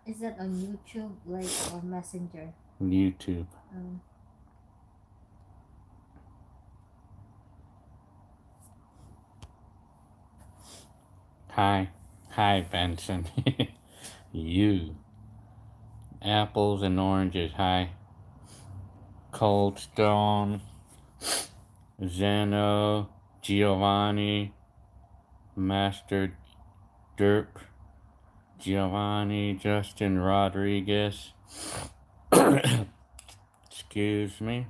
Is that on YouTube, like, or Messenger? YouTube. Um, Hi. Hi, Benson. You. Apples and oranges. Hi. Cold Stone. Zeno. Giovanni. Master Derp. Giovanni. Justin Rodriguez. Excuse me.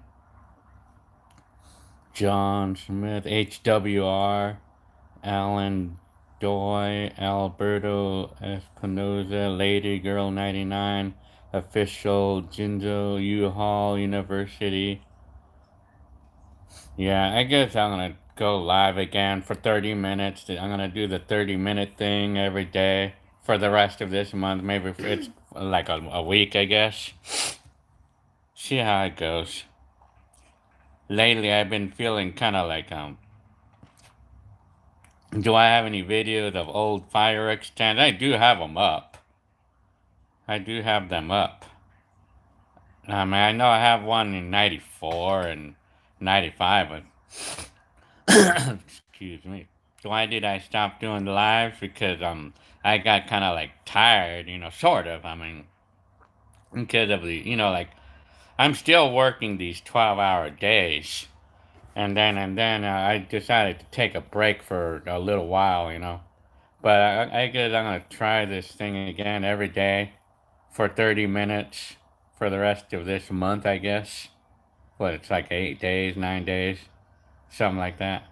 John Smith. HWR. Alan Doy, Alberto Espinoza, Lady Girl 99, Official Jinzo U-Haul University. Yeah, I guess I'm gonna go live again for 30 minutes. I'm gonna do the 30-minute thing every day for the rest of this month. Maybe if it's like a week, I guess. See how it goes. Lately, I've been feeling kind of like do I have any videos of old fire extents? I do have them up. I do have them up. I mean, I know I have one in 94 and 95, but excuse me. Why did I stop doing the lives? Because I got kind of like tired, sort of. I mean, because of the, like I'm still working these 12-hour days, and then I decided to take a break for a little while. But I guess I'm gonna try this thing again every day for 30 minutes for the rest of this month, I guess. What, it's like 8 days, 9 days, something like that.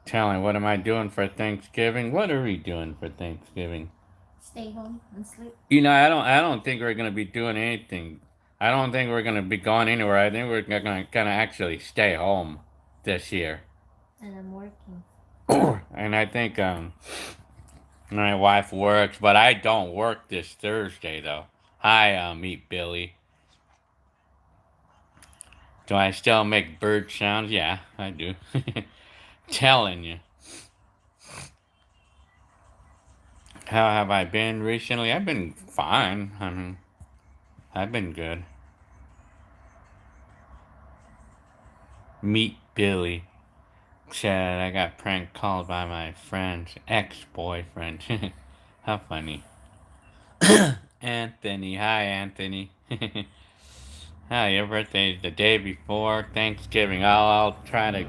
Telling, what am I doing for Thanksgiving? What are we doing for Thanksgiving? stay home and sleep. I don't think we're gonna be doing anything. I don't think we're gonna be going anywhere. I think we're gonna actually stay home this year. And I'm working. And I think my wife works, but I don't work this Thursday though. Hi, Meet Billy. Do I still make bird sounds? Yeah, I do. Telling you. How have I been recently? I've been fine. I mean, I've been good. Meet Billy. Said I got prank called by my friend's ex-boyfriend. How funny. Anthony. Hi, Anthony. Hi, your birthday's the day before Thanksgiving. I'll try to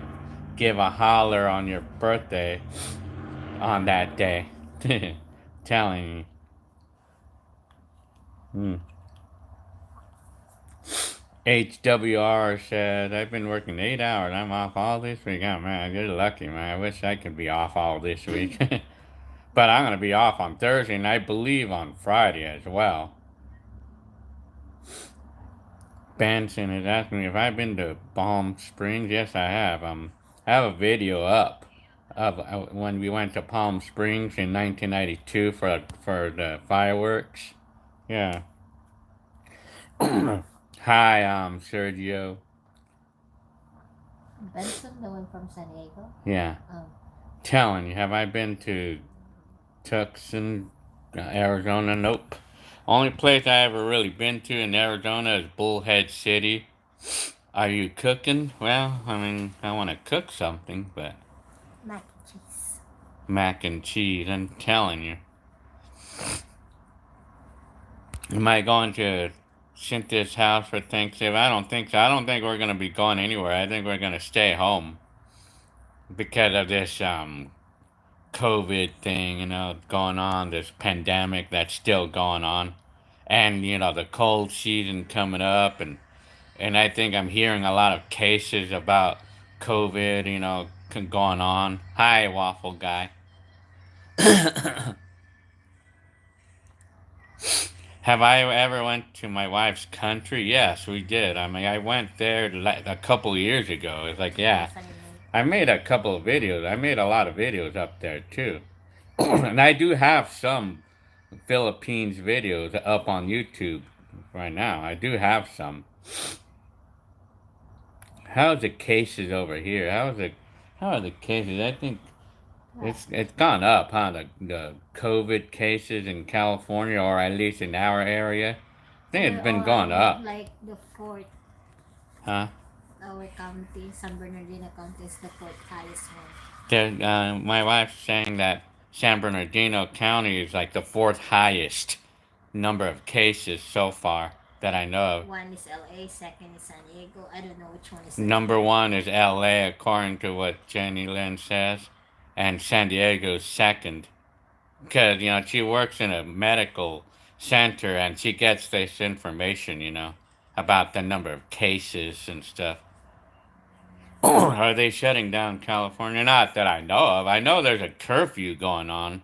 give a holler on your birthday on that day. Telling you. Hmm. HWR said, I've been working 8 hours. I'm off all this week. Oh, man, you're lucky, man. I wish I could be off all this week. But I'm going to be off on Thursday, and I believe on Friday as well. Benson is asking me if I've been to Palm Springs. Yes, I have. I have a video up of when we went to Palm Springs in 1992 for the fireworks. Yeah. Hi, Sergio. Benson, the one from San Diego. Yeah. Oh, Telling you, have I been to Tucson, Arizona? Nope. Only place I ever really been to in Arizona is Bullhead City. Are you cooking? Well, I mean, I want to cook something, but mac and cheese. mac and cheese, I'm telling you. Am I going to Cynthia's house for Thanksgiving? I don't think so. I don't think we're going to be going anywhere. I think we're going to stay home because of this COVID thing, going on, this pandemic that's still going on. And, the cold season coming up. And I think I'm hearing a lot of cases about COVID, going on. Hi, Waffle Guy. Have I ever went to my wife's country? Yes, we did. I mean, I went there like a couple years ago. It's like, yeah, Yes, I know. I made a couple of videos. I made a lot of videos up there too. And I do have some Philippines videos up on YouTube right now. I do have some. How's the cases over here? How are the cases? I think. It's gone up, huh? The COVID cases in California, or at least in our area. I think it's We're been all going up, like the fourth. huh? Our county, San Bernardino County, is the fourth highest one. My wife's saying that San Bernardino County is like the fourth highest number of cases so far that I know of. One is LA, second is San Diego. I don't know which one is second. Number one is LA, according to what Jenny Lynn says, and San Diego's second. Because, she works in a medical center and she gets this information, about the number of cases and stuff. Are they shutting down California? Not that I know of. I know there's a curfew going on.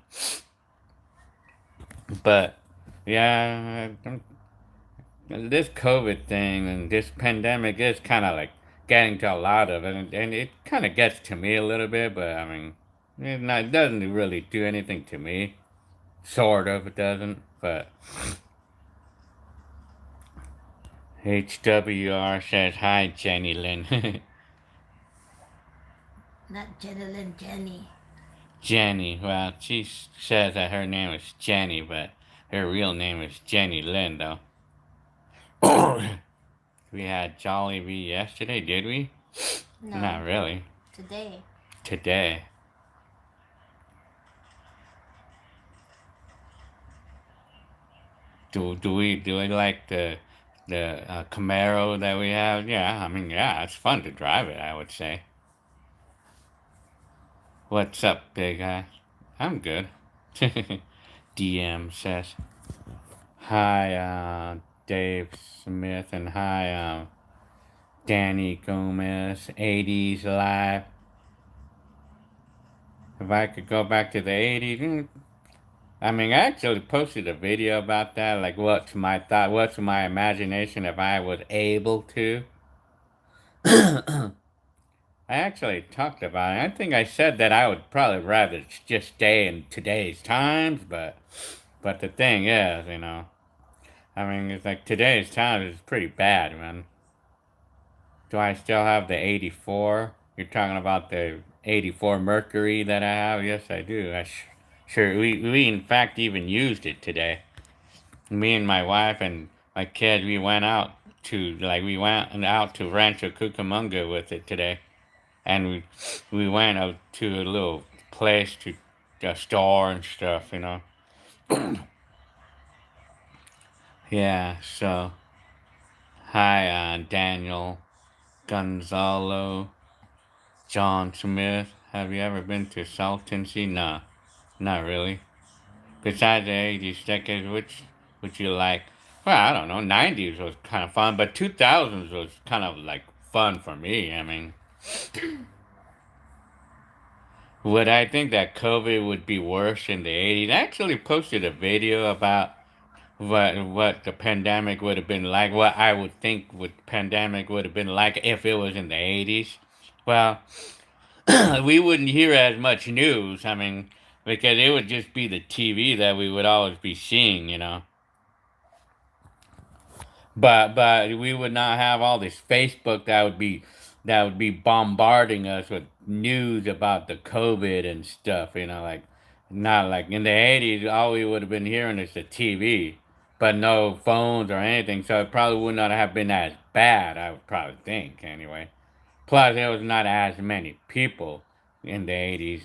But, yeah, this COVID thing and this pandemic is kind of like getting to a lot of it. And it kind of gets to me a little bit, but I mean, it doesn't really do anything to me. Sort of, it doesn't. But HWR says, hi, Jenny Lynn. Not Jenny, Jenny. Jenny, well, she says that her name is Jenny, but her real name is Jenny Lynn, though. We had Jollibee yesterday, did we? No. Not really. Today. Today. Do we like the Camaro that we have? Yeah, I mean, yeah, it's fun to drive it, I would say. What's up, big guy? I'm good. DM says, hi, Dave Smith, and hi, Danny Gomez, 80s Live. If I could go back to the 80s, I mean, I actually posted a video about that, like what's my imagination if I was able to. I actually talked about it. I think I said that I would probably rather just stay in today's times, but the thing is, I mean, it's like today's times is pretty bad, man. Do I still have the 84? You're talking about the 84 Mercury that I have? Yes, I do. Sure, we in fact even used it today. Me and my wife and my kid, we went out to Rancho Cucamonga with it today. And we went out to a little place to a store and stuff, Yeah, so hi, Daniel Gonzalo, John Smith. Have you ever been to Salton Sea? No, not really. Besides the 80s decade, which would you like? Well, I don't know. 90s was kind of fun, but 2000s was kind of like fun for me. I mean, would I think that COVID would be worse in the 80s? I actually posted a video about what the pandemic would have been like, what I would think pandemic would have been like if it was in the 80s. Well, we wouldn't hear as much news. I mean, because it would just be the TV that we would always be seeing. But we would not have all this Facebook that would be bombarding us with news about the COVID and stuff. Like not like in the 80s, all we would have been hearing is the TV, but no phones or anything. So it probably would not have been as bad. I would probably think anyway. Plus, there was not as many people in the 80s.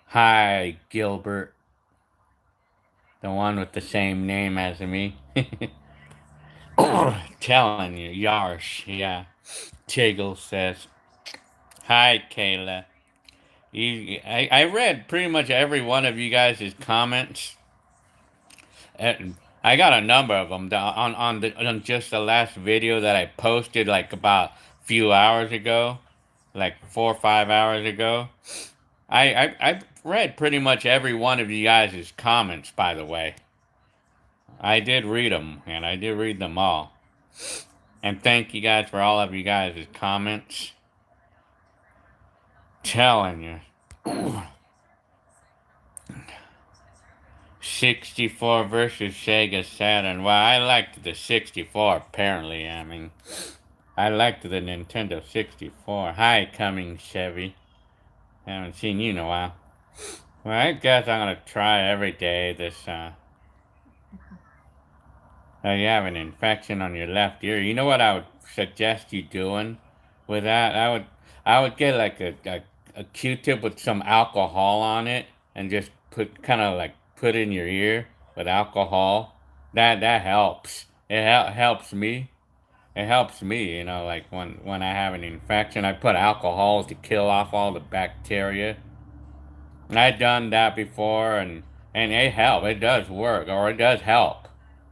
Hi, Gilbert, the one with the same name as me. Telling you, Yarsh, yeah. Tiggle says, hi, Kayla. I read pretty much every one of you guys' comments. I got a number of them on just the last video that I posted like about a few hours ago, like 4 or 5 hours ago. I read pretty much every one of you guys' comments, by the way. I did read them, and I did read them all. And thank you guys for all of you guys' comments. Telling you. 64 versus Sega Saturn. Well, I liked the 64, apparently. I mean, I liked the Nintendo 64. Hi, coming Chevy. Haven't seen you in a while. Well, I guess I'm gonna try every day this. You have an infection on your left ear. You know what I would suggest you doing with that? I would get like a Q-tip with some alcohol on it and just put it in your ear with alcohol. That helps. Helps me. It helps me, like when I have an infection, I put alcohol to kill off all the bacteria. I've done that before, and it helps. It does work, or it does help.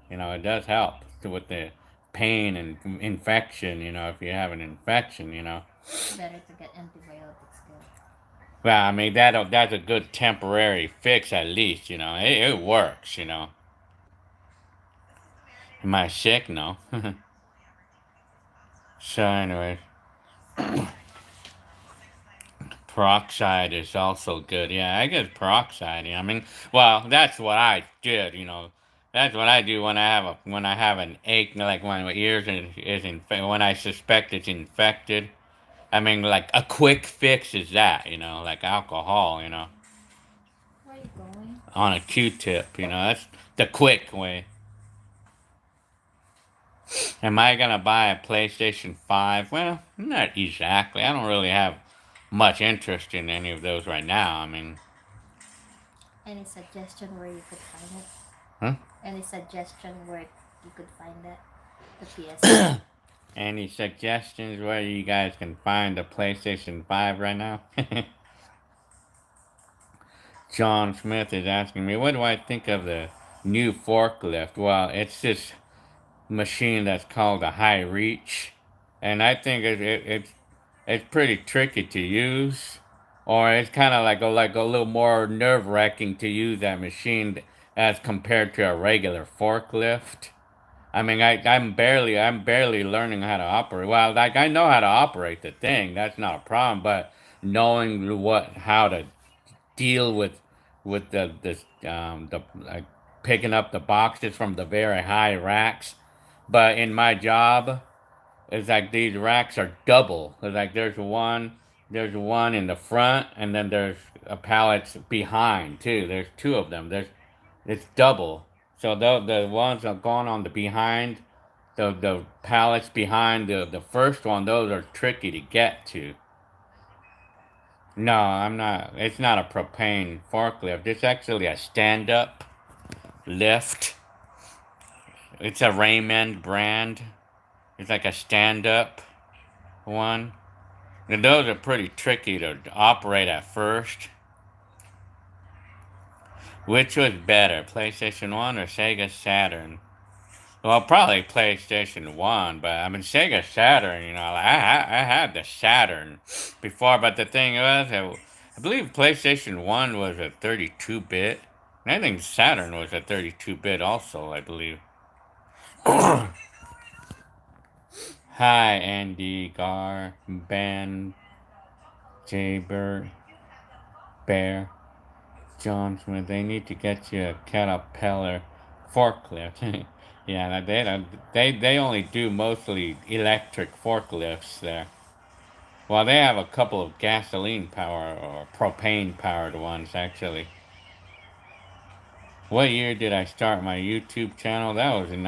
It does help with the pain and infection. If you have an infection. Better to get antibiotics good. Well, I mean that's a good temporary fix at least. It works. Am I sick? No. So, anyways. Peroxide is also good. Yeah, I get peroxide. I mean, well, that's what I did. That's what I do when I have an ache, like when my ears is infected, when I suspect it's infected. I mean, like a quick fix is that. Like alcohol. Where are you going? On a Q-tip. That's the quick way. Am I gonna buy a PlayStation 5? Well, not exactly. I don't really have much interest in any of those right now. I mean, Any suggestion where you could find it? huh? Any suggestion where you could find that? The PS5. Any suggestions where you guys can find a PlayStation 5 right now? John Smith is asking me, what do I think of the new forklift? Well, it's this machine that's called a high reach, and I think it's pretty tricky to use, or it's kind of like a little more nerve wracking to use that machine as compared to a regular forklift. I mean, I'm barely learning how to operate. Well, like I know how to operate the thing. That's not a problem. But knowing how to deal with the like picking up the boxes from the very high racks. But in my job, it's like these racks are double. It's like there's one in the front, and then there's a pallets behind too. There's two of them. It's double. So the ones that are going on the behind, the pallets behind the first one, those are tricky to get to. No, I'm not. It's not a propane forklift. It's actually a stand-up lift. It's a Raymond brand. It's like a stand-up one. And those are pretty tricky to operate at first. Which was better, PlayStation 1 or Sega Saturn? Well, probably PlayStation 1, but I mean, Sega Saturn, I had the Saturn before, but the thing was, I believe PlayStation 1 was a 32-bit, and I think Saturn was a 32-bit also, I believe. Hi, Andy, Gar, Ben, Jaybird, Bear, John Smith. They need to get you a Caterpillar forklift. Yeah, they only do mostly electric forklifts there. Well, they have a couple of gasoline power or propane powered ones actually. What year did I start my YouTube channel? That was in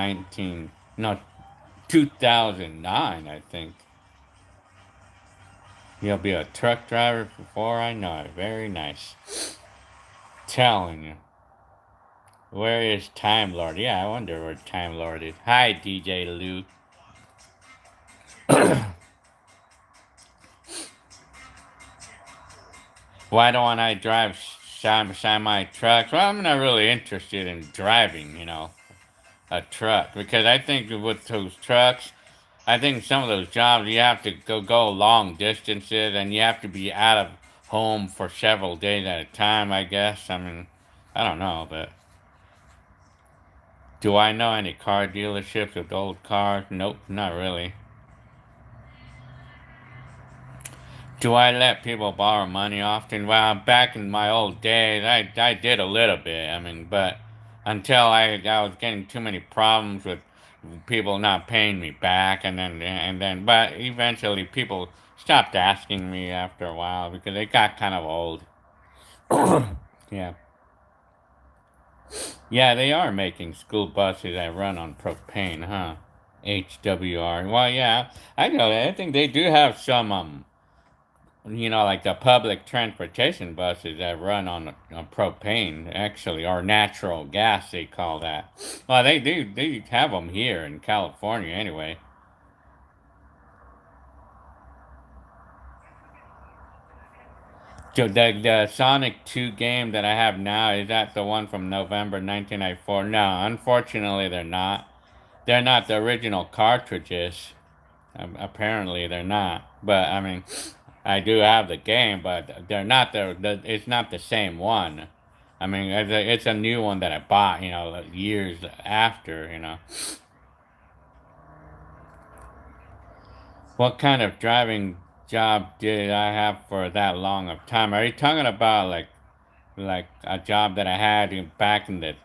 2009, I think. You'll be a truck driver before I know it. Very nice. Telling you. Where is Time Lord? Yeah, I wonder where Time Lord is. Hi, DJ Lou. Why don't I drive semi trucks? Well, I'm not really interested in driving, a truck because I think with those trucks, I think some of those jobs you have to go long distances and you have to be out of home for several days at a time. I guess. I mean, I don't know, but do I know any car dealerships with old cars? Nope, not really. Do I let people borrow money often? Well, back in my old days, I did a little bit. I mean, but until I was getting too many problems with people not paying me back, but eventually people stopped asking me after a while because it got kind of old. Yeah. Yeah, they are making school buses that run on propane, huh? HWR. Well, yeah, I know. I think they do have some, like the public transportation buses that run on propane, actually, or natural gas, they call that. Well, they do. They have them here in California, anyway. So the Sonic 2 game that I have now, is that the one from November 1994? No, unfortunately, they're not. They're not the original cartridges. Apparently, they're not. But I mean, I do have the game, but they're not it's not the same one. I mean, it's a new one that I bought, like years after. What kind of driving job did I have for that long of time? Are you talking about like a job that I had back in the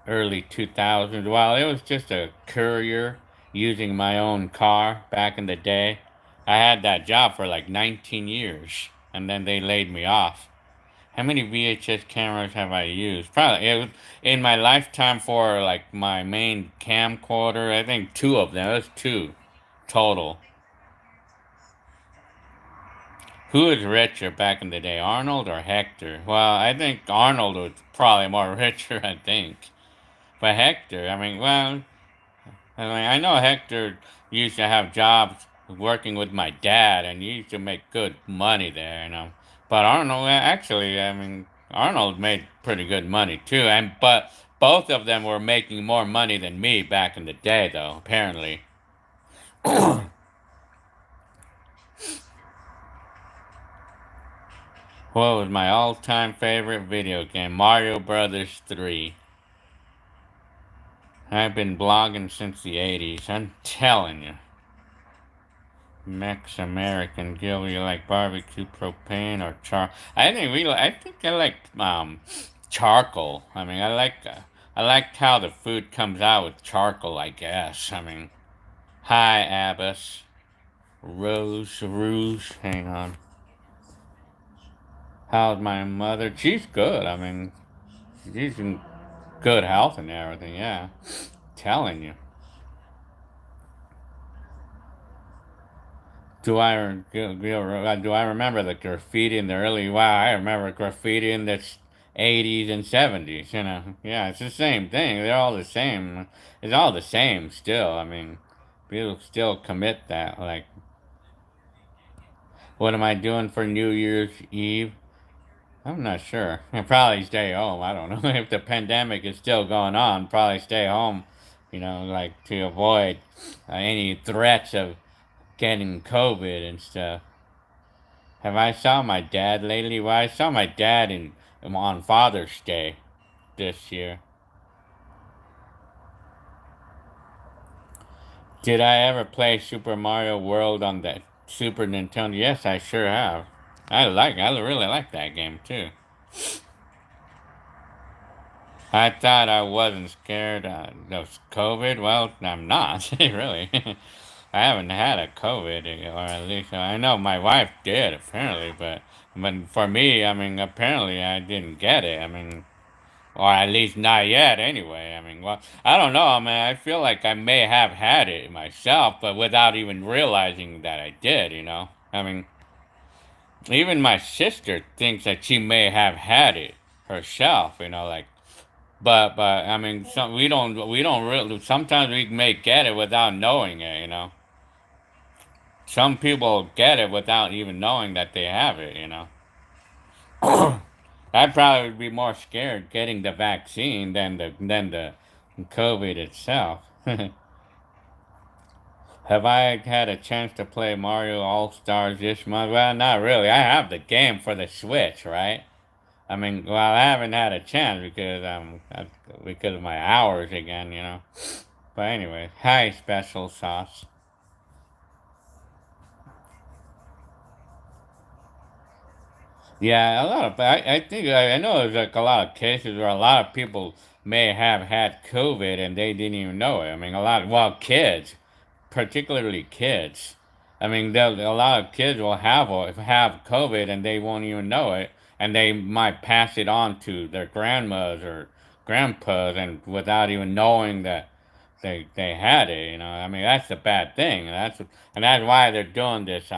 early 2000s? Well, it was just a courier using my own car back in the day. I had that job for like 19 years, and then they laid me off. How many VHS cameras have I used? Probably in my lifetime for like my main camcorder. I think two of them. It was two total. Who was richer back in the day, Arnold or Hector? Well, I think Arnold was probably more richer, I think. But Hector, I mean, well, I know Hector used to have jobs working with my dad, and he used to make good money there. But Arnold, actually, I mean, Arnold made pretty good money too, but both of them were making more money than me back in the day, though. Apparently. What was my all-time favorite video game? Mario Brothers 3. I've been blogging since the 80s. I'm telling you. Mex American Grill. You like barbecue propane or char? I think I like charcoal. I mean, I like how the food comes out with charcoal. I guess. I mean, hi Abbas, Rose, Rouge. Hang on. How's my mother? She's good. I mean, she's in good health and everything. Yeah, telling you. Do I remember the graffiti in the early? Wow, I remember graffiti in the 80s and 70s. Yeah, it's the same thing. They're all the same. It's all the same still. I mean, people still commit that. Like, what am I doing for New Year's Eve? I'm not sure. I'll probably stay home. I don't know if the pandemic is still going on. Probably stay home. Like to avoid any threats of getting COVID and stuff. Have I saw my dad lately? Well, I saw my dad on Father's Day this year. Did I ever play Super Mario World on the Super Nintendo? Yes, I sure have. I really like that game too. I thought I wasn't scared of COVID. Well, I'm not really. I haven't had a COVID, or at least I know my wife did apparently, but for me, I mean, apparently I didn't get it. I mean, or at least not yet. Anyway, I mean, well, I don't know. I mean, I feel like I may have had it myself, but without even realizing that I did. I mean, even my sister thinks that she may have had it herself. Like. But I mean, we don't really. Sometimes we may get it without knowing it. Some people get it without even knowing that they have it. I'd probably be more scared getting the vaccine than the COVID itself. Have I had a chance to play Mario All Stars this month? Well, not really. I have the game for the Switch, right? I mean, well, I haven't had a chance because of my hours again. But anyway, hi, special sauce. Yeah, a lot of. I think I know there's like a lot of cases where a lot of people may have had COVID and they didn't even know it. I mean, well, kids, particularly kids. I mean, a lot of kids will have COVID and they won't even know it, and they might pass it on to their grandmas or grandpas, and without even knowing that they had it. I mean, that's a bad thing. And that's why they're doing this.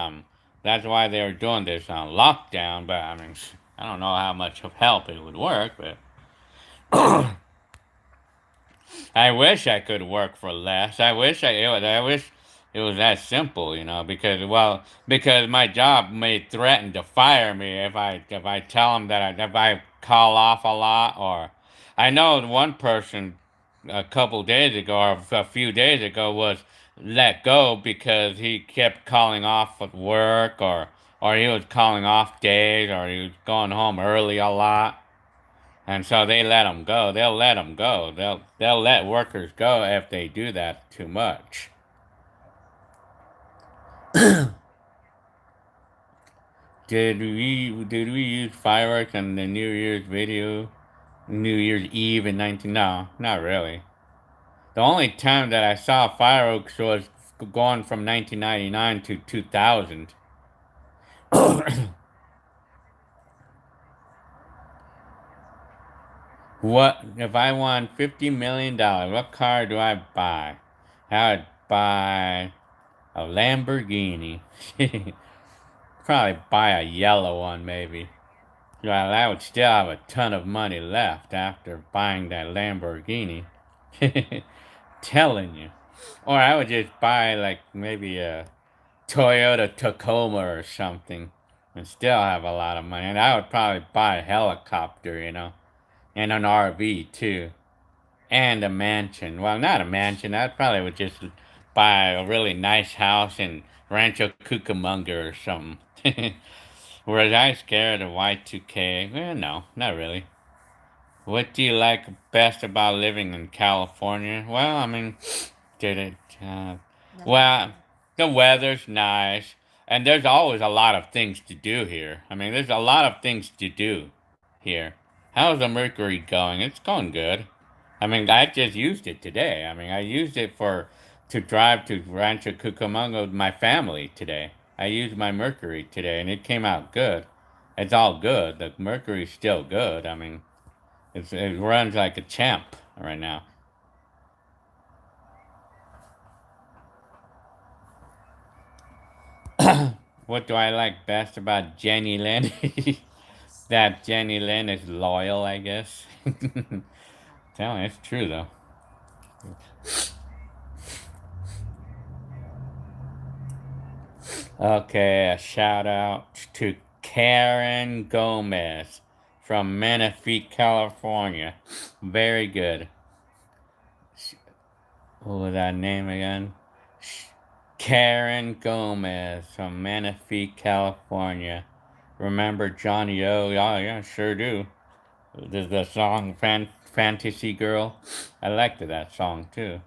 That's why they're doing this lockdown. But I mean, I don't know how much of help it would work, but I wish I could work for less. I wish it was that simple, because my job may threaten to fire me if I tell them if I call off a lot. Or I know one person a couple days ago or a few days ago was let go because he kept calling off at work, or he was calling off days, or he was going home early a lot. And so they let them go. They'll let them go. They'll let workers go if they do that too much. Did we use fireworks on the New Year's video? New Year's Eve in 19? No, not really. The only time that I saw fireworks was going from 1999 to 2000. What if I won $50 million? What car do I buy? I would buy a Lamborghini. Probably buy a yellow one, maybe. Well, I would still have a ton of money left after buying that Lamborghini. Telling you. Or I would just buy, like, maybe a Toyota Tacoma or something and still have a lot of money. And I would probably buy a helicopter, and an RV too. And a mansion. Well, not a mansion. I probably would just buy a really nice house in Rancho Cucamonga or something. Whereas I scared of Y2K. Well, no, not really. What do you like best about living in California? Well, I mean, did it? The Well, weather. the weather's nice, and there's always a lot of things to do here. I mean, there's a lot of things to do here. How's the Mercury going? It's going good. I mean, I just used it today. I mean, I used it to drive to Rancho Cucamonga with my family today. I used my Mercury today, and it came out good. It's all good. The Mercury's still good. I mean, it runs like a champ right now. What do I like best about Jenny Lynn? That Jenny Lynn is loyal, I guess. Tell me, it's true though. Okay, a shout out to Karen Gomez from Menifee, California. Very good. What was that name again? Karen Gomez from Menifee, California. Remember Johnny O? Yeah, yeah, sure do. The song Fantasy Girl. I liked that song too.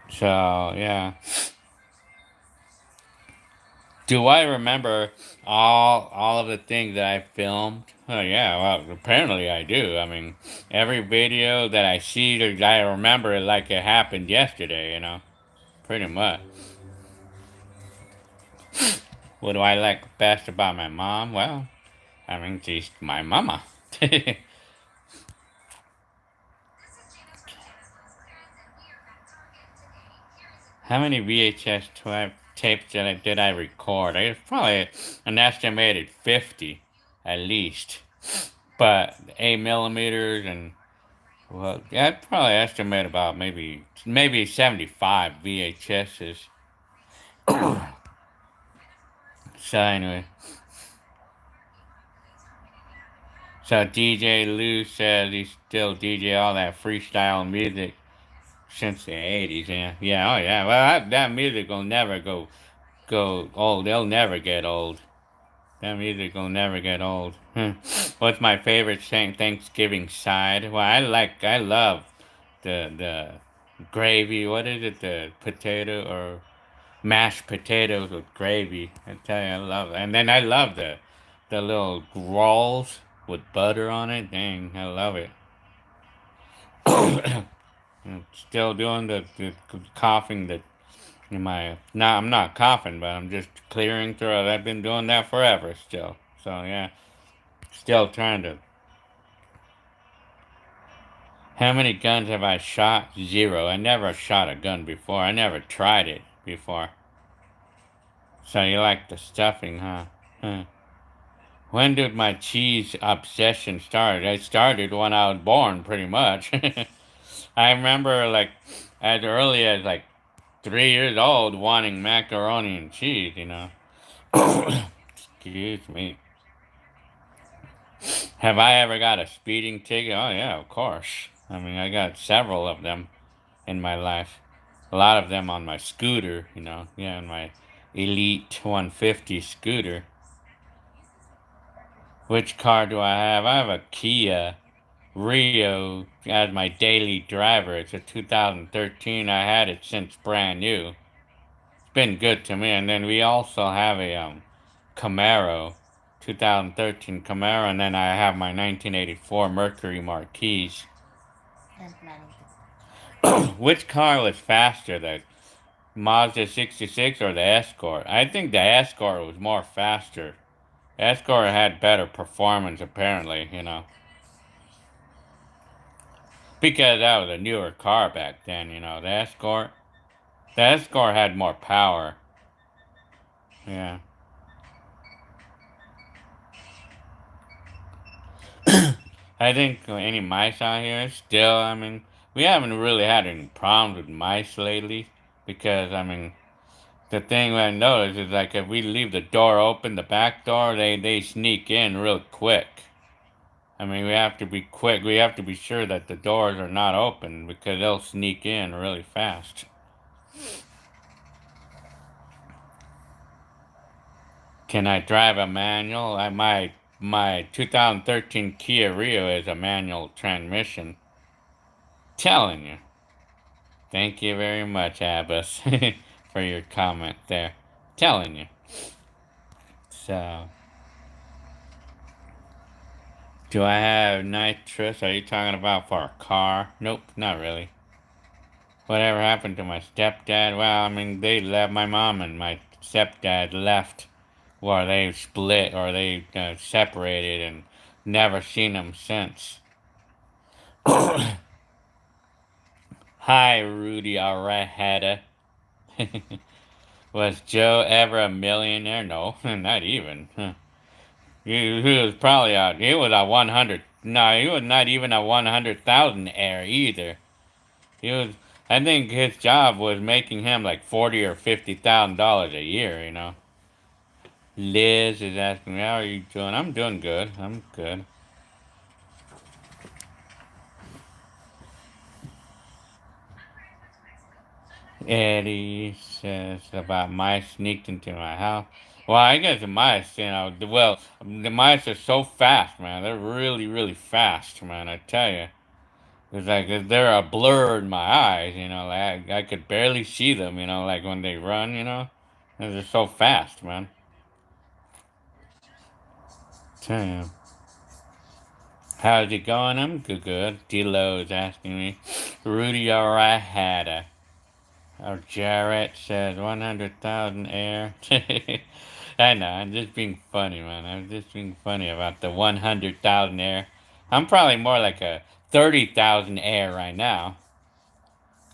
So, yeah. Do I remember all of the things that I filmed? Oh yeah, well apparently I do. I mean, every video that I see, I remember it like it happened yesterday. Pretty much. What do I like best about my mom? Well, I mean, she's my mama. How many VHS tapes did I record? I probably an estimated 50, at least. But 8 millimeters and, well, yeah, I'd probably estimate about maybe 75 VHSs. So anyway, so DJ Lou says he still DJ all that freestyle music since the 80s. Yeah, yeah, oh yeah. Well, that music will never go old. They'll never get old. That music will never get old. What's my favorite Thanksgiving side? Well, I love the gravy. What is it? The potato or mashed potatoes with gravy. I tell you, I love it. And then I love the little rolls with butter on it. Dang, I love it. I'm still doing the coughing, the I'm not coughing, but I'm just clearing throat. I've been doing that forever still. So yeah, still trying to. How many guns have I shot? 0. I never shot a gun before. I never tried it before. So you like the stuffing, huh? Huh. When did my cheese obsession start? It started when I was born, pretty much. I remember, like, as early as, like, 3 years old wanting macaroni and cheese, you know. Excuse me. Have I ever got a speeding ticket? Oh, yeah, of course. I mean, I got several of them in my life. A lot of them on my scooter, you know. Yeah, on my Elite 150 scooter. Which car do I have? I have a Kia Rio as my daily driver. It's a 2013. I had it since brand new. It's been good to me. And then we also have a Camaro, 2013 Camaro, and then I have my 1984 Mercury Marquise. I'm planning Which car was faster, the Mazda 66 or the Escort? I think the Escort was more faster. The Escort had better performance, apparently, you know. Because that was a newer car back then, you know. The Escort had more power. Yeah. I think any mice out here still, I mean, we haven't really had any problems with mice lately. Because, I mean, the thing I noticed is like if we leave the door open, the back door, they sneak in real quick. I mean, we have to be quick. We have to be sure that the doors are not open because they'll sneak in really fast. Can I drive a manual? My 2013 Kia Rio is a manual transmission. Telling you. Thank you very much, Abbas, for your comment there. Telling you. So, do I have nitrous? Are you talking about for a car? Nope, not really. Whatever happened to my stepdad? Well, I mean, they left. My mom and my stepdad left, or they split, or they separated, and never seen them since. Hi, Rudy Arahada. Was Joe ever a millionaire? No, not even. He was probably he was a 100. No, he was not even a 100,000 heir either. He was, I think his job was making him like 40 or $50,000 a year, you know. Liz is asking me, how are you doing? I'm doing good. I'm good. Eddie says about mice sneaked into my house. Well, I guess the mice, you know, the mice are so fast, man. They're really, really fast, man. I tell you. It's like they're a blur in my eyes, you know. Like I could barely see them, you know, like when they run, you know. They're so fast, man. Tell you. How's it going? I'm good, good. D-Lo is asking me. Rudy alright had a. Or Jarrett says 100,000 air. I know, I'm just being funny, man. I'm just being funny about the 100,000 air. I'm probably more like a 30,000 air right now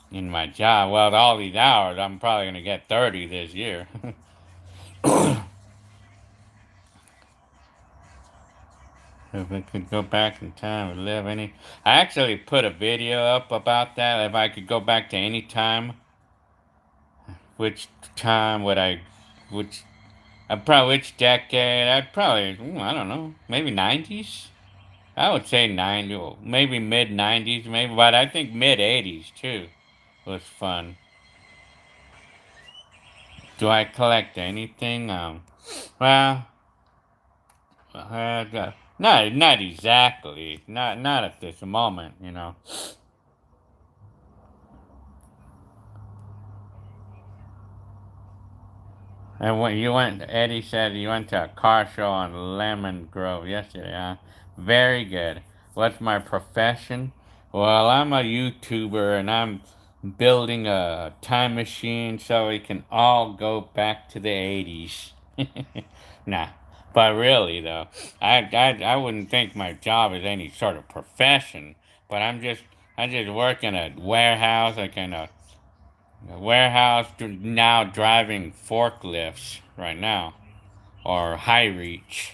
in my job. Well, all these hours, I'm probably going to get 30 this year. If we could go back in time and live any. I actually put a video up about that. If I could go back to any time, which time would I. Which which decade? I'd probably, I don't know, maybe 90s? I would say 90, well, maybe mid 90s, maybe, but I think mid 80s too was fun. Do I collect anything? Well, not exactly, not at this moment, you know. And when you went, Eddie said you went to a car show on Lemon Grove yesterday, huh? Very good. What's my profession? Well, I'm a YouTuber and I'm building a time machine so we can all go back to the 80s. Nah, but really though, I wouldn't think my job is any sort of profession, but I just work in a warehouse, like in a warehouse now driving forklifts right now or high reach.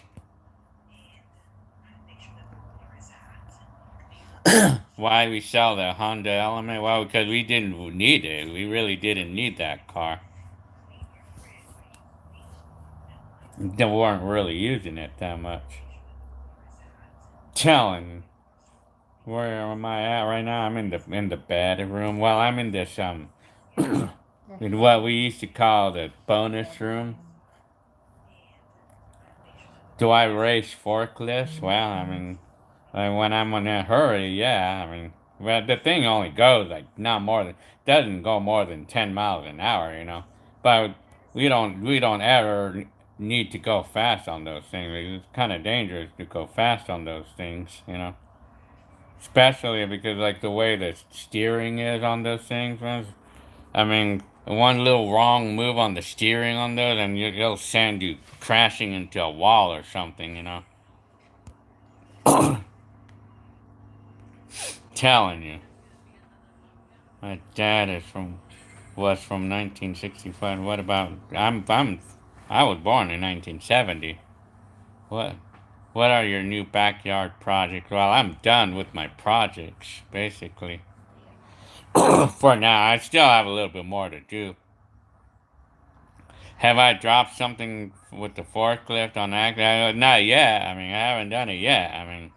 Why we sell the Honda Element? Well, because we didn't need it. We really didn't need that car. They weren't really using it that much. Telling you, where am I at right now? I'm in the bedroom. Well, I'm in this in what we used to call the bonus room. Do I race forklifts? Well, I mean, when I'm in a hurry, yeah. I mean, well, the thing only goes like not more than doesn't go more than 10 miles an hour, you know. But we don't ever need to go fast on those things. It's kind of dangerous to go fast on those things, you know. Especially because like the way the steering is on those things, man. I mean, one little wrong move on the steering on those, and it'll send you crashing into a wall or something, you know. Telling you, my dad is from was from 1965. What about I was born in 1970. What what are your new backyard projects? Well, I'm done with my projects basically. For now, I still have a little bit more to do. Have I dropped something with the forklift on accident? Not yet. I mean, I haven't done it yet. I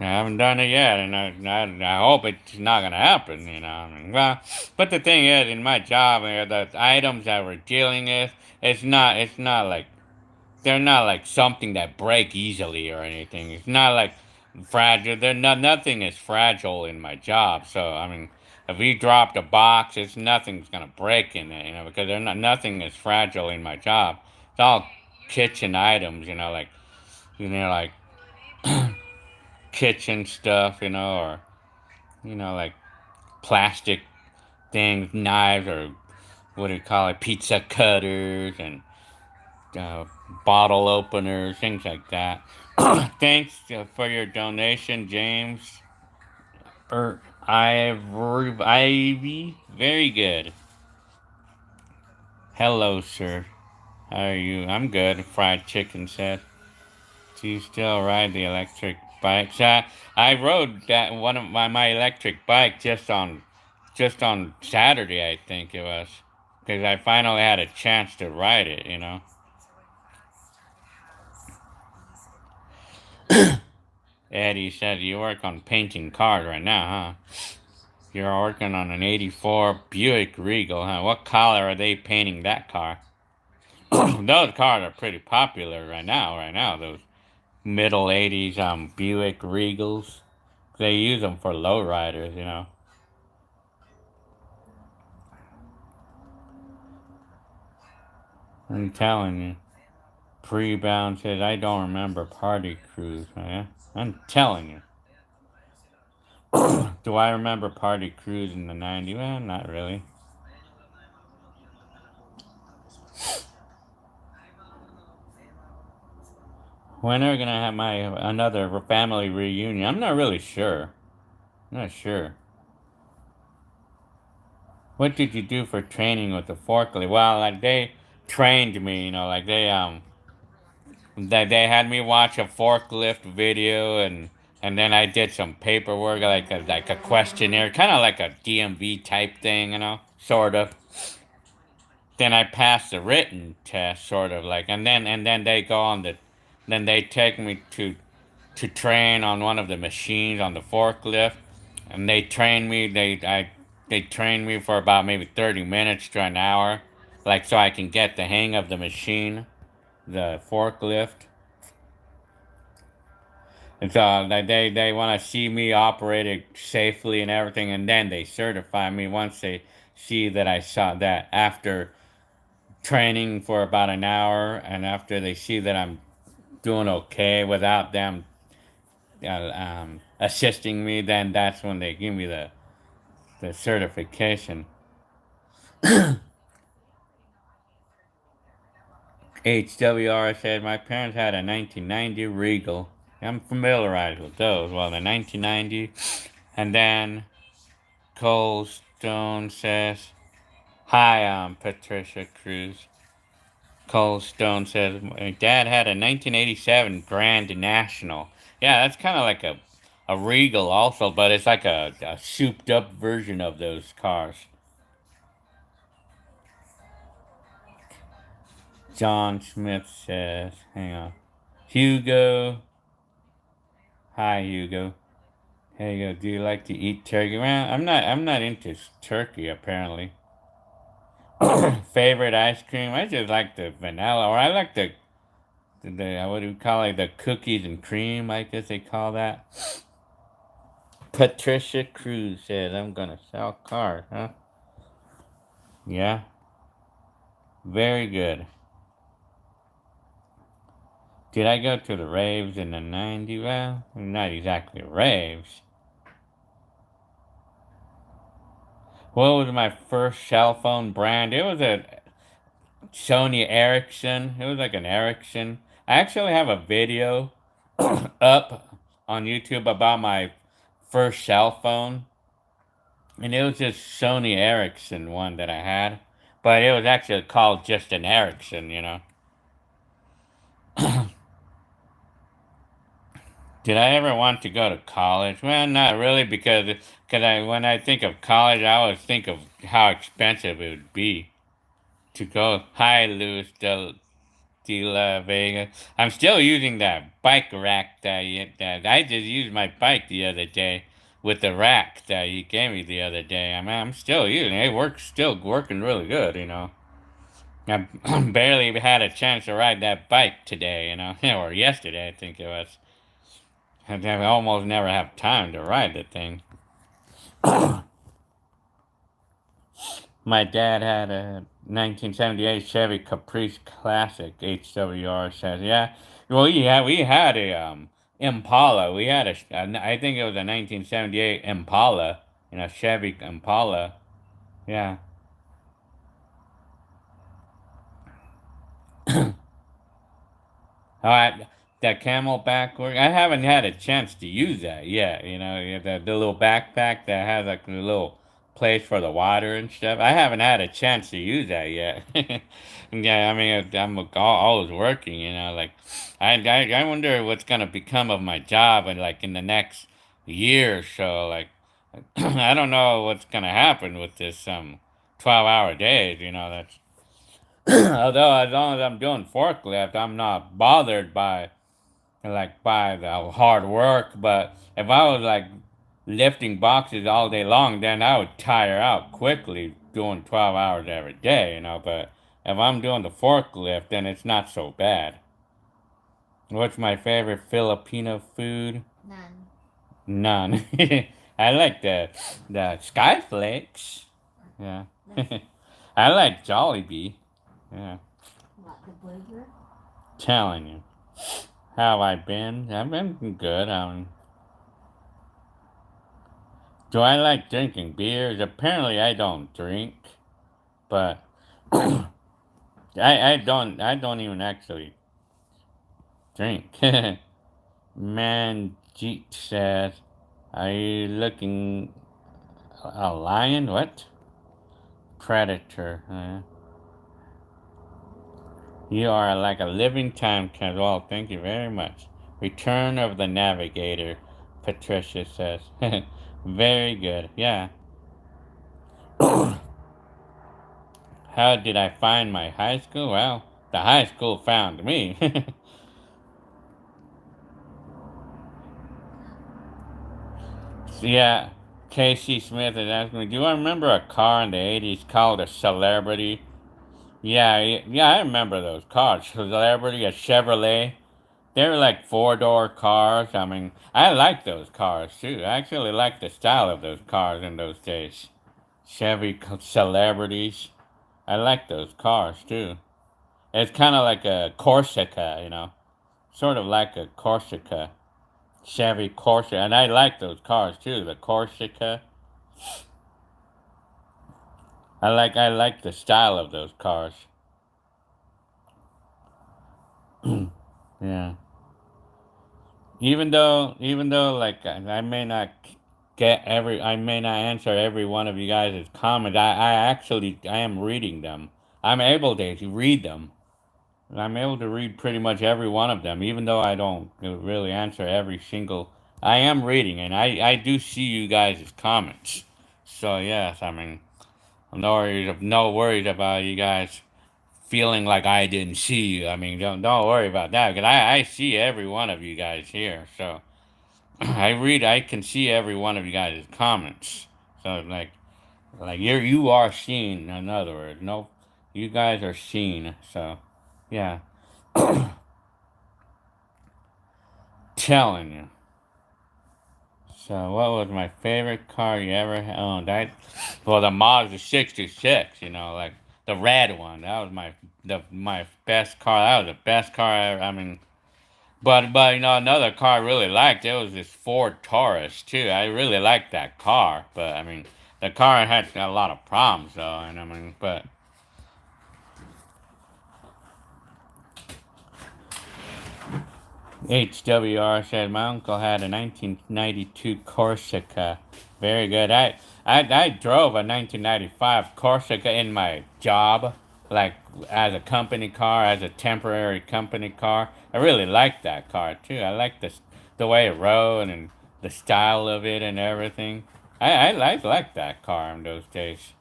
haven't done it yet, and I hope it's not gonna happen. You know, I mean, well, but the thing is, in my job, the items that we're dealing with, it's not like they're not like something that break easily or anything. It's not like fragile. They're not nothing is fragile in my job. So I mean, if we dropped a box, it's nothing's gonna break in it, you know, because they're not nothing is fragile in my job. It's all kitchen items, like kitchen stuff, or like plastic things, knives, or what do you call it, pizza cutters and uh, bottle openers, things like that. Thanks for your donation, James. Ivy. Very good. Hello, sir. How are you? I'm good. Fried chicken said. Do you still ride the electric bikes? I rode that one of my electric bike just on Saturday, I think it was, because I finally had a chance to ride it. Eddie said you work on painting cars right now, huh? You're working on an '84 Buick Regal, huh? What color are they painting that car? Those cars are pretty popular right now. Right now, those middle '80s Buick Regals. They use them for lowriders. I'm telling you. Pre-bound says I don't remember Party Cruise. Yeah, I'm telling you. Do I remember Party Cruise in the '90s? Well, not really. When are we gonna have my another family reunion? I'm not really sure. Not sure. What did you do for training with the forklift? Well, like they trained me, like they had me watch a forklift video and then I did some paperwork like a questionnaire, kind of like a DMV type thing, sort of. Then I passed the written test, sort of like, and then they go on then they take me to train on one of the machines on the forklift, and they train me. They train me for about maybe 30 minutes to an hour, like so I can get the hang of the machine, the forklift. And so they want to see me operate it safely and everything, and then they certify me once they see that I saw that after training for about an hour, and after they see that I'm doing okay without them assisting me, then that's when they give me the certification. HWR said my parents had a 1990 Regal. I'm familiarized with those. Well, the 1990, and then Cole Stone says, "Hi, I'm Patricia Cruz." Cole Stone says my dad had a 1987 Grand National. Yeah, that's kind of like a Regal also, but it's like a souped up version of those cars. John Smith says, hang on. Hugo. Hi, Hugo. Hey, Hugo, do you like to eat turkey? Well, I'm not into turkey, apparently. Favorite ice cream? I just like the vanilla, or I like the what do you call it? The cookies and cream, I guess they call that. Patricia Cruz says, I'm gonna sell cars, huh? Yeah, very good. Did I go to the raves in the 90s? Well, not exactly raves. What was my first cell phone brand? It was a Sony Ericsson. It was like an Ericsson. I actually have a video up on YouTube about my first cell phone. And it was just Sony Ericsson one that I had. But it was actually called just an Ericsson, you know. Did I ever want to go to college? Well, not really, because when I think of college, I always think of how expensive it would be to go. Hi, Luis de la Vega. I'm still using that bike rack that I just used my bike the other day with the rack that you gave me the other day. I mean, I'm still using it. It works, still working really good, you know. I barely had a chance to ride that bike today, you know, or yesterday, I think it was. I almost never have time to ride the thing. My dad had a 1978 Chevy Caprice Classic. HWR says, yeah. Well, we had a Impala. We had I think it was a 1978 Impala, Chevy Impala. Yeah. All right, that Camelback work. I haven't had a chance to use that yet. The little backpack that has like a little place for the water and stuff. I haven't had a chance to use that yet. Yeah, I mean, I'm always working. Like I wonder what's gonna become of my job in the next year or so. Like I don't know what's gonna happen with this 12-hour days. That's although as long as I'm doing forklift, I'm not bothered by the hard work. But if I was like lifting boxes all day long, then I would tire out quickly doing 12 hours every day. But if I'm doing the forklift, then it's not so bad. What's my favorite Filipino food? None. None. I like the sky flakes. Yeah. I like Jollibee. Yeah. What, the burger? Telling you. How I been? I've been good. Do I like drinking beers? Apparently, I don't drink, but I don't even actually drink. Manjeet says, "Are you looking a lion? What? Predator? You are like a living time capsule. Well, thank you very much. Return of the Navigator," Patricia says. Very good. Yeah. How did I find my high school? Well, the high school found me. Yeah. Casey Smith is asking me, do I remember a car in the 80s called a Celebrity? Yeah, I remember those cars. Celebrity, a Chevrolet. They were like four-door cars. I mean, I like those cars too. I actually like the style of those cars in those days. Chevy Celebrities. I like those cars too. It's kind of like a Corsica. Sort of like a Corsica. Chevy Corsica. And I like those cars too. The Corsica. I like the style of those cars. Yeah. Even though like I may not I may not answer every one of you guys' comments. I am reading them. I'm able to read them. I'm able to read pretty much every one of them, even though I don't really answer every single. I am reading, and I do see you guys' comments. So yes, I mean, no worries about you guys feeling like I didn't see you. I mean, don't worry about that because I see every one of you guys here. So I can see every one of you guys' comments. So like you are seen. In other words, no, you guys are seen. So yeah, telling you. So what was my favorite car you ever owned? Well, the Mazda 66. Like the red one. That was my best car. That was the best car I ever. I mean. But another car I really liked, it was this Ford Taurus too. I really liked that car, but I mean the car had a lot of problems though, and I mean but HWR said my uncle had a 1992 Corsica. Very good. I drove a 1995 Corsica in my job, like as a company car, as a temporary company car. I really liked that car too. I liked the way it rode and the style of it and everything. I liked that car in those days.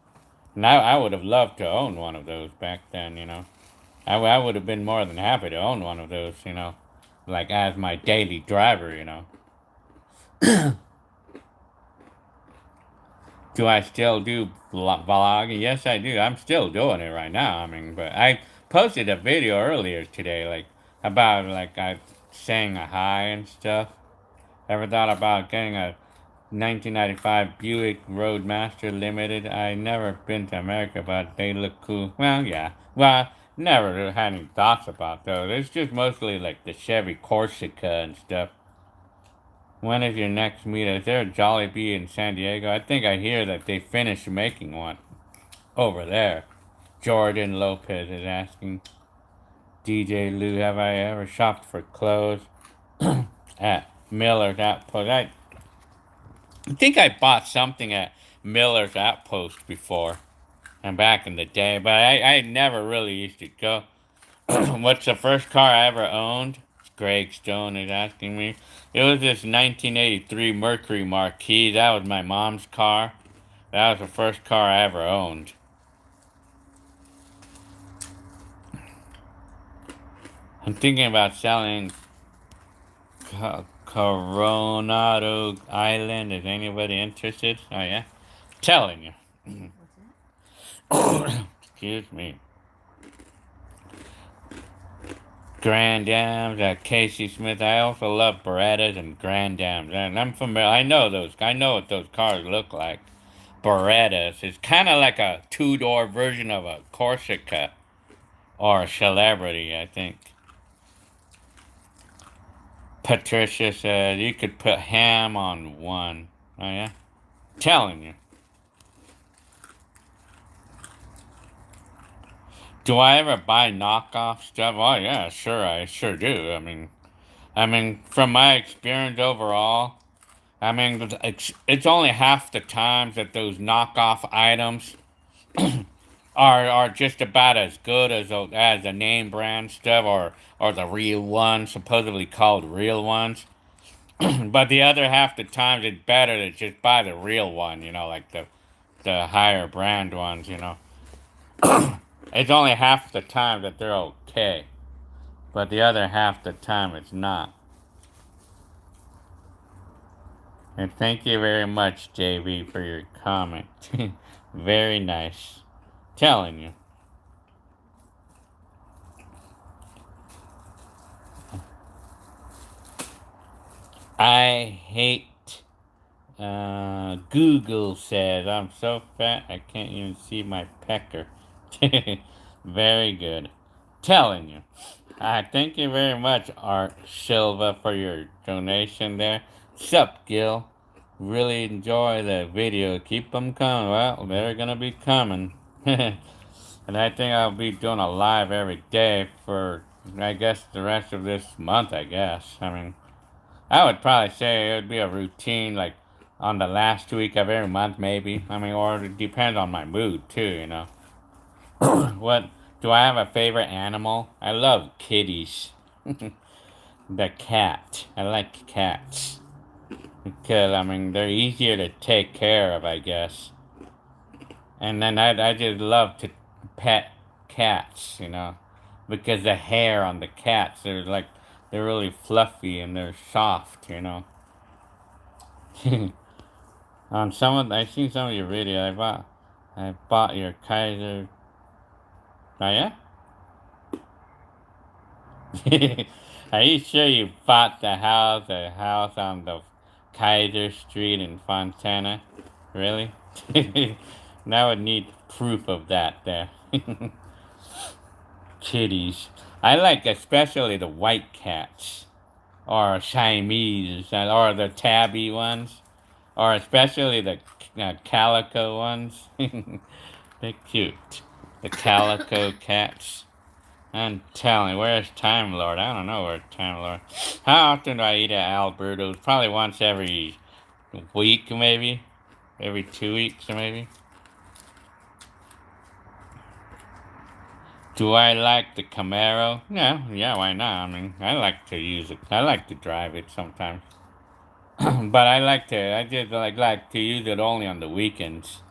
And I would have loved to own one of those back then. I would have been more than happy to own one of those, like as my daily driver. Do I still do vlogging? Yes, I do. I'm still doing it right now. I mean, but I posted a video earlier today, like about like I saying a hi and stuff. Ever thought about getting a 1995 Buick Roadmaster Limited? I never been to America, but they look cool. Well, yeah. Well, never had any thoughts about those. It's just mostly like the Chevy Corsica and stuff. When is your next meetup? Is there a Jollibee in San Diego? I think I hear that they finished making one over there. Jordan Lopez is asking. DJ Lou, have I ever shopped for clothes at Miller's Outpost? I think I bought something at Miller's Outpost before, and back in the day, but I never really used to go. What's the first car I ever owned? Greg Stone is asking me. It was this 1983 Mercury Marquis. That was my mom's car. That was the first car I ever owned. I'm thinking about selling Coronado Island. Is anybody interested? Oh, yeah? Telling you. Excuse me. Grand Dams, Casey Smith. I also love Berettas and Grand Dams, and I'm familiar. I know those. I know what those cars look like. Berettas. It's kind of like a two-door version of a Corsica or a Celebrity, I think. Patricia said you could put ham on one. Oh yeah, telling you. Do I ever buy knockoff stuff? Oh yeah, sure. I sure do. I mean, from my experience overall, I mean, it's only half the times that those knockoff items are just about as good as the name brand stuff or the real ones, supposedly called real ones. But the other half the times it's better to just buy the real one, like the higher brand ones. It's only half the time that they're okay, but the other half the time it's not. And thank you very much, JB, for your comment. Very nice. Telling you. I hate. Google says I'm so fat I can't even see my pecker. Very good. Telling you. Thank you very much, Art Silva, for your donation there. Sup, Gil? Really enjoy the video. Keep them coming. Well, they're gonna be coming. And I think I'll be doing a live every day for, I guess, the rest of this month, I guess. I mean, I would probably say it would be a routine, like on the last week of every month, maybe. I mean, or it depends on my mood, too, you know. What, do I have a favorite animal? I love kitties. The cat. I like cats. Because, I mean, they're easier to take care of, I guess. And then I just love to pet cats, you know, because the hair on the cats, they're really fluffy and they're soft, you know. I've seen some of your videos. I bought your Kaiser. Oh yeah? Are you sure you bought the house on the Kaiser Street in Fontana? Really? That would need proof of that there. Kitties. I like especially the white cats, or Siamese, or the tabby ones, or especially the calico ones. They're cute. The calico cats. I'm telling you, where's Time Lord? I don't know where Time Lord. How often do I eat at Alberto's? Probably once every week, maybe. Every 2 weeks, maybe. Do I like the Camaro? Yeah, why not? I mean, I like to use it. I like to drive it sometimes. But I just like to use it only on the weekends.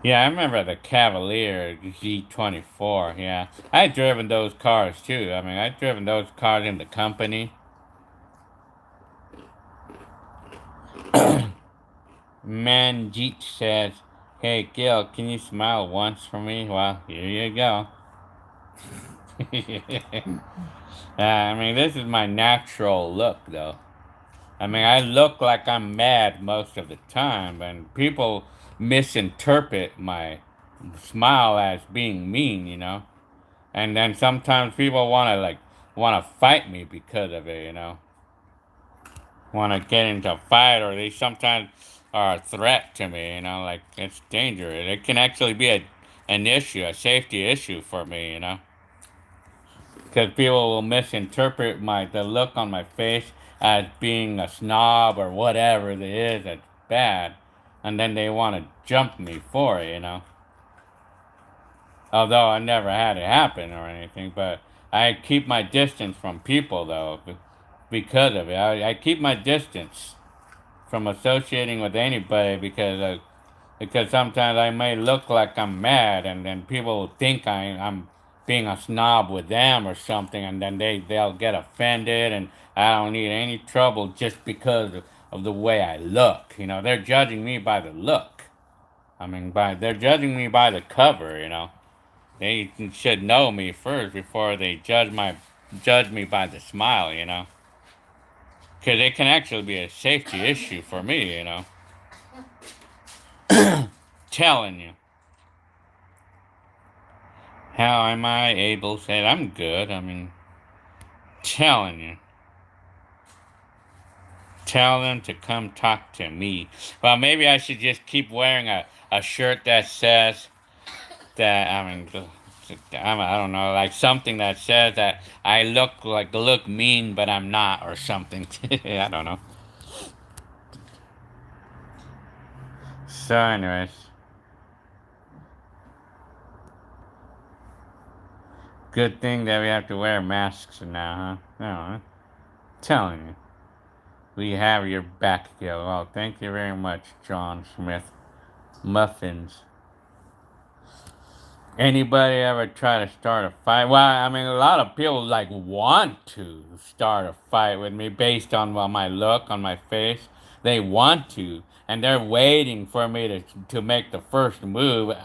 Yeah, I remember the Cavalier Z24. Yeah, I've driven those cars too. I mean, I've driven those cars in the company. Manjeet says, "Hey Gil, can you smile once for me?" Well, here you go. I mean, this is my natural look, though. I mean, I look like I'm mad most of the time, and people misinterpret my smile as being mean, you know. And then sometimes people want to fight me because of it, you know. Want to get into a fight, or they sometimes are a threat to me, you know. Like it's dangerous. It can actually be an issue, a safety issue for me, you know. Because people will misinterpret the look on my face as being a snob or whatever it is that's bad, and then they want to jump me for it, you know. Although I never had it happen or anything, but I keep my distance from people though because of it. I keep my distance from associating with anybody because sometimes I may look like I'm mad, and then people think I'm being a snob with them or something, and then they'll get offended, and I don't need any trouble just because of the way I look. You know, they're judging me by the look. I mean, they're judging me by the cover. You know, they should know me first before they judge me by the smile. You know, because it can actually be a safety issue for me. You know, telling you. How am I able to say it? I'm good. I mean, telling you. Tell them to come talk to me. Well, maybe I should just keep wearing a shirt that says that, I don't know, like something that says that I look mean, but I'm not, or something. I don't know. So, anyways, good thing that we have to wear masks now, huh? No, I'm telling you. We have your back, Gil. Well, thank you very much, John Smith. Muffins. Anybody ever try to start a fight? Well, I mean, a lot of people like want to start a fight with me based on my look on my face. They want to, and they're waiting for me to make the first move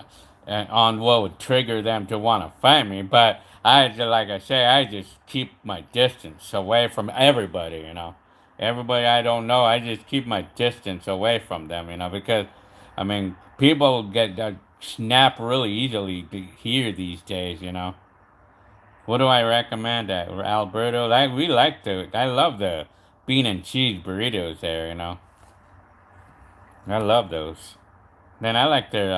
on what would trigger them to want to fight me. But like I say, I just keep my distance away from everybody. You know, everybody I don't know, I just keep my distance away from them. You know, because I mean, people get snap really easily here these days, you know. What do I recommend at Alberto? I love bean and cheese burritos there, you know. I love those. Then I like their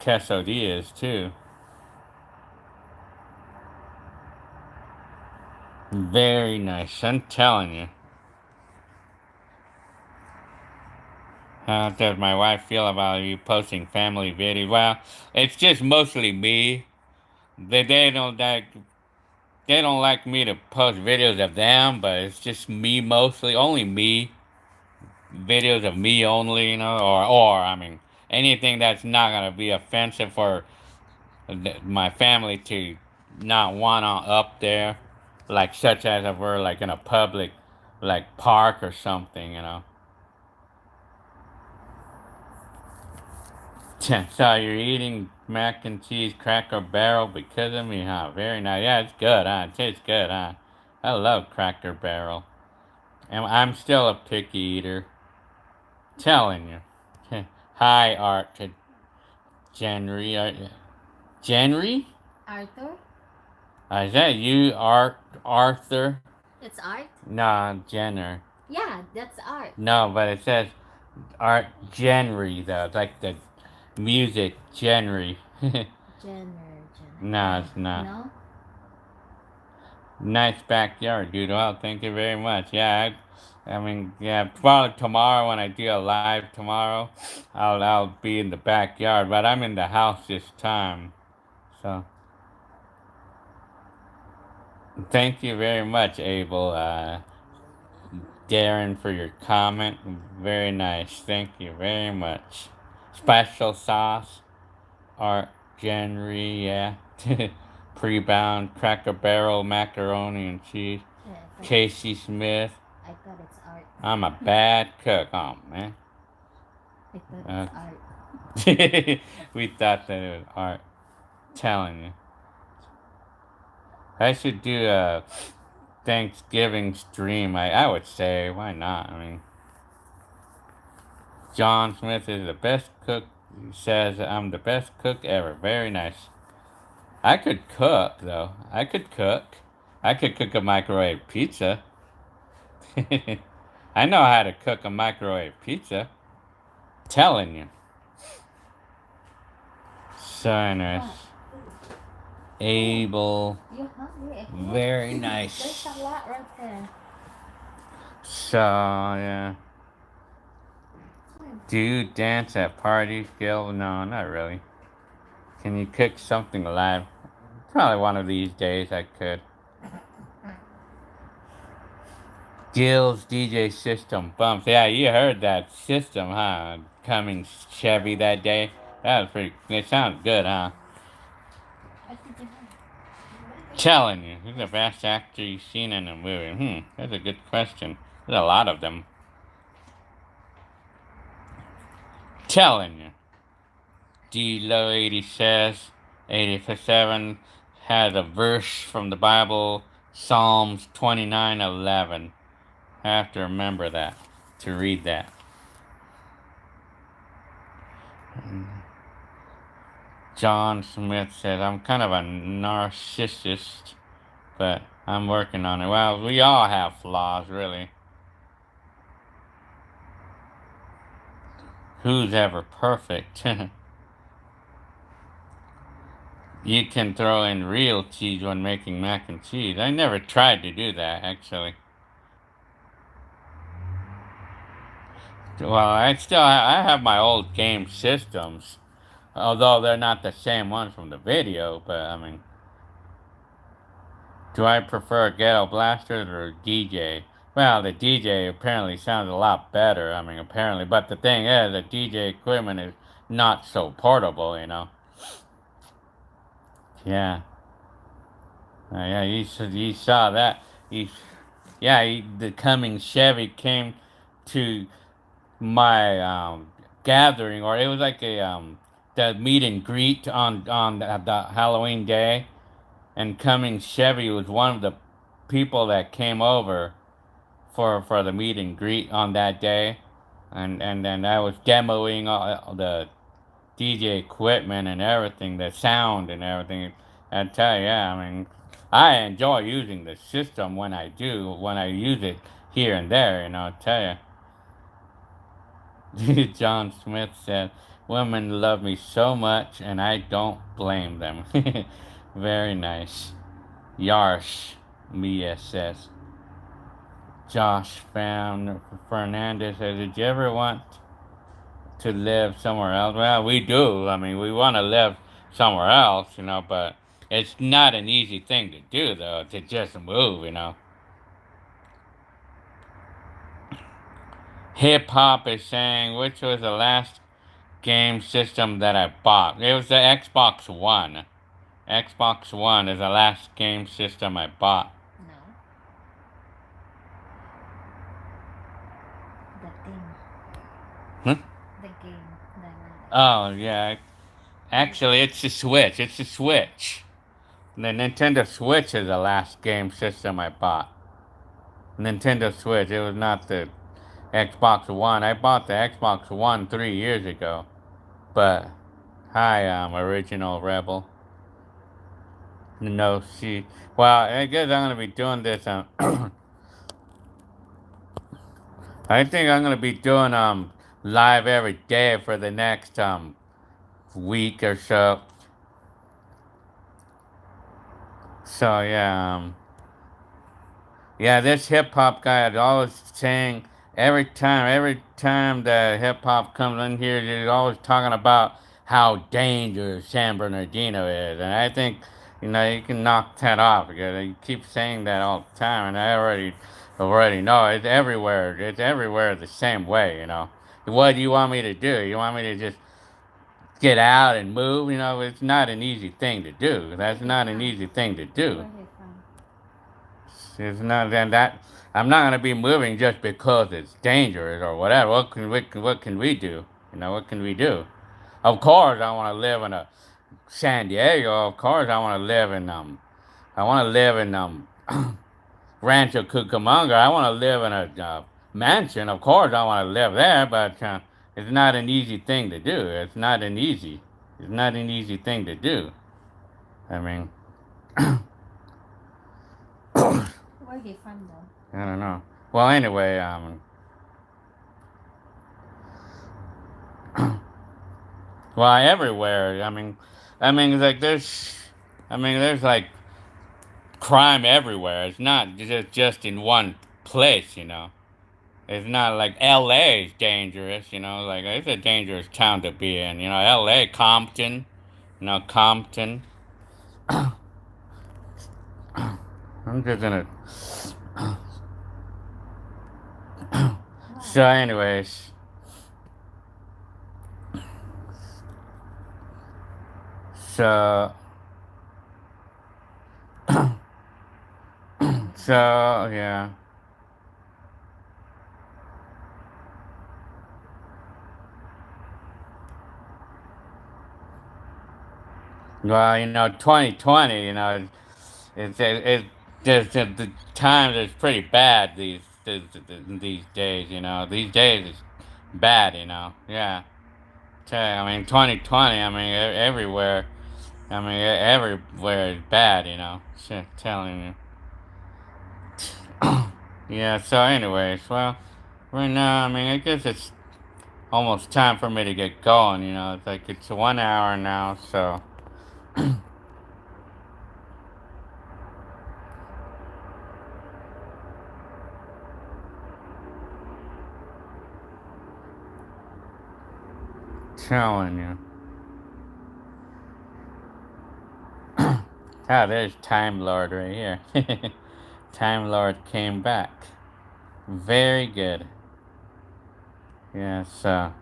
quesadillas too. Very nice, I'm telling you. How does my wife feel about you posting family videos? Well, it's just mostly me. They don't like me to post videos of them, but it's just me mostly, only me. Videos of me only, you know, or I mean, anything that's not gonna be offensive for my family to not want to up there, like such as if we're like in a public, like park or something, you know. So you're eating mac and cheese Cracker Barrel because of me, huh? Very nice. Yeah, it's good, huh? It tastes good, huh? I love Cracker Barrel. And I'm still a picky eater. Telling you. Hi, Art. January. January? Arthur? Is that you, Arthur? It's Art? No, Jenner. Yeah, that's Art. No, but it says Art January, though. It's like the music January. Jenner. No, it's not. No? Nice backyard, dude. Well, thank you very much. Yeah, I mean, yeah, probably tomorrow when I do a live tomorrow, I'll be in the backyard, but I'm in the house this time. So, thank you very much, Abel, Darren, for your comment. Very nice. Thank you very much. Special sauce, Art January, yeah. Pre-bound Cracker Barrel macaroni and cheese. Yeah, Casey Smith. I thought it's Art. I'm a bad cook. Oh, man. I thought it's Art. We thought that it was Art. Telling you. I should do a Thanksgiving stream. I would say, why not? I mean, John Smith is the best cook. He says I'm the best cook ever. Very nice. I could cook, though. I could cook. I could cook a microwave pizza. I know how to cook a microwave pizza. Telling you. So nice. Abel. You're hungry. Very nice. There's a lot right there. So, yeah. Do you dance at parties, Gil? No, not really. Can you cook something live? Probably one of these days I could. Gil's DJ system bumps. Yeah, you heard that system, huh? Coming Chevy that day. That was pretty. It sounds good, huh? Telling you, who's the best actor you've seen in a movie? That's a good question. There's a lot of them. Telling you. D. Low 80 says, 87 has a verse from the Bible, Psalms 29:11. I have to remember that, to read that. John Smith says, I'm kind of a narcissist, but I'm working on it. Well, we all have flaws, really. Who's ever perfect? You can throw in real cheese when making mac and cheese. I never tried to do that, actually. Well, I have my old game systems, although they're not the same ones from the video, but I mean, do I prefer Ghetto Blasters or DJ? Well, the DJ apparently sounds a lot better, I mean, apparently, but the thing is, the DJ equipment is not so portable, you know? Yeah. Yeah, you saw that. The coming Chevy came to my gathering, or it was like the meet and greet on the Halloween day, and Cummings Chevy was one of the people that came over for the meet and greet on that day, and then I was demoing all the DJ equipment and everything, the sound and everything. I tell you, yeah, I mean, I enjoy using the system when I use it here and there, I tell you. John Smith said, women love me so much and I don't blame them. Very nice. Yarsh, Mia says. Josh Fernandez says, did you ever want to live somewhere else? Well, we do. I mean, we want to live somewhere else, but it's not an easy thing to do, though, to just move. Hip Hop is saying, which was the last game system that I bought? It was the Xbox One. Xbox One is the last game system I bought. No. The thing. Huh? The game. Oh, yeah. Actually, it's the Switch. It's the Switch. The Nintendo Switch is the last game system I bought. Nintendo Switch. It was not the Xbox One. I bought the Xbox One 3 years ago. But, hi, Original Rebel. No, see. Well, I guess I'm going to be doing this. I think I'm going to be doing live every day for the next week or so. So, yeah, yeah, this hip hop guy is always saying every time the hip hop comes in here, he's always talking about how dangerous San Bernardino is, and I think you can knock that off because he keeps saying that all the time, and I already know it's everywhere. It's everywhere the same way. What do you want me to do? You want me to just get out and move? It's not an easy thing to do. That's not an easy thing to do. Where he from? It's not that I'm not gonna be moving just because it's dangerous or whatever. What can we do? What can we do? Of course, I want to live in a San Diego. Of course, I want to live in Rancho Cucamonga. I want to live in a mansion. Of course, I want to live there, but it's not an easy thing to do. It's not an easy thing to do. I mean. Where he from though? I don't know. Well, anyway, well, everywhere. It's like there's like crime everywhere. It's not just in one place. It's not like L.A. is dangerous. Like it's a dangerous town to be in. L.A. Compton. Compton. I'm just gonna. So, anyways. So, yeah. Well, 2020, the times is pretty bad these days. These days is bad. Yeah. 2020. Everywhere. Everywhere is bad. Shit, telling you. Yeah. So, anyways, well, right now, I guess it's almost time for me to get going. It's like it's 1 hour now, so. Telling you. There's Time Lord right here. Time Lord came back. Very good. Yes. Have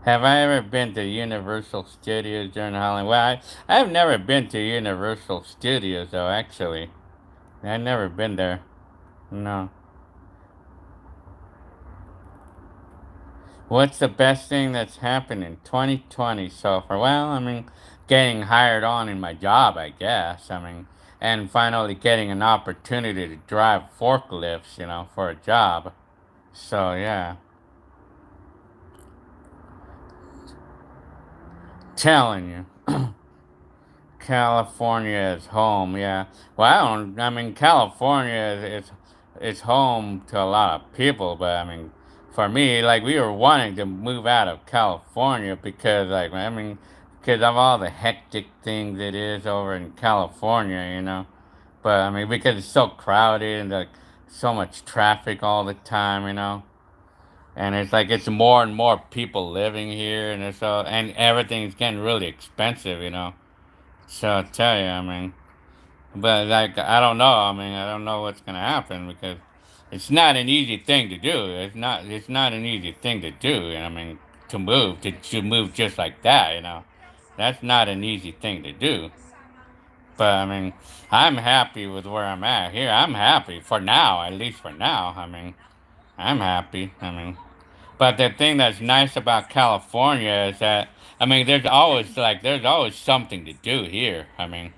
I ever been to Universal Studios during Halloween? Well, I've never been to Universal Studios, though, actually. I've never been there. No. What's the best thing that's happened in 2020 so far? Well, getting hired on in my job, I guess. And finally getting an opportunity to drive forklifts, for a job. So, yeah. Telling you. California is home, yeah. Well, California it's home to a lot of people, but I mean, for me, like we were wanting to move out of California because, like, I mean, because of all the hectic things it is over in California, you know. But I mean, because it's so crowded and like so much traffic all the time, you know. And it's like it's more and more people living here, and it's all, and everything's getting really expensive, you know. So I tell you, I mean, but like I don't know. I mean, I don't know what's gonna happen because it's not an easy thing to do. It's not. It's not an easy thing to do. I mean, to move just like that. You know, that's not an easy thing to do. But I mean, I'm happy with where I'm at here. I'm happy for now, at least for now. I mean, I'm happy. I mean, but the thing that's nice about California is that I mean, there's always something to do here. I mean.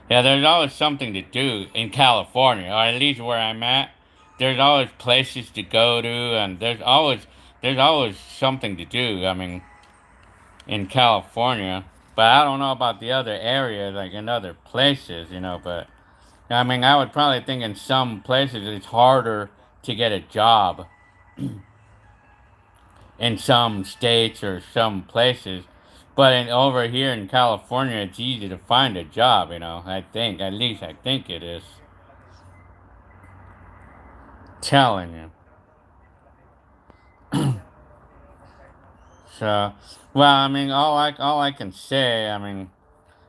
Yeah, there's always something to do in California, or at least where I'm at. There's always places to go to, and there's always something to do. I mean, in California, but I don't know about the other areas, like in other places, you know. But I mean, I would probably think in some places it's harder to get a job in some states or some places. But over here in California, it's easy to find a job, you know. I think, at least I think it is. Telling you. So, well, I mean, all I can say, I mean,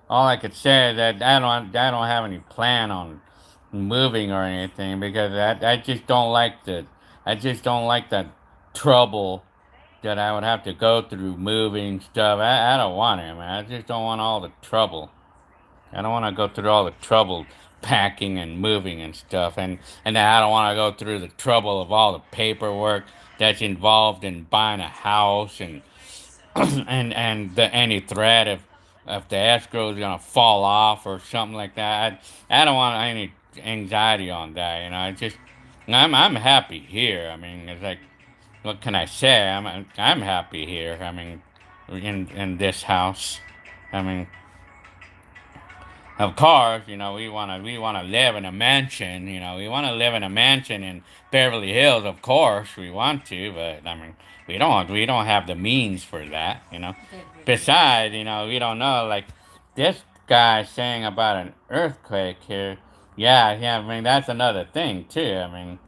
all I could say is that I don't have any plan on moving or anything because I just don't like I just don't like the trouble that I would have to go through moving stuff. I don't want it, man. I just don't want all the trouble. I don't want to go through all the trouble packing and moving and stuff, and then I don't want to go through the trouble of all the paperwork that's involved in buying a house and and any threat if the escrow is gonna fall off or something like that. I don't want any anxiety on that. You know, I'm happy here. I mean, it's like what can I say? I'm happy here. I mean, in this house. I mean, of course, you know, we wanna live in a mansion. You know, we wanna live in a mansion in Beverly Hills. Of course, we want to, but I mean, we don't have the means for that. You know. Beverly. Besides, you know, we don't know. Like this guy saying about an earthquake here. Yeah, yeah. I mean, that's another thing too. I mean,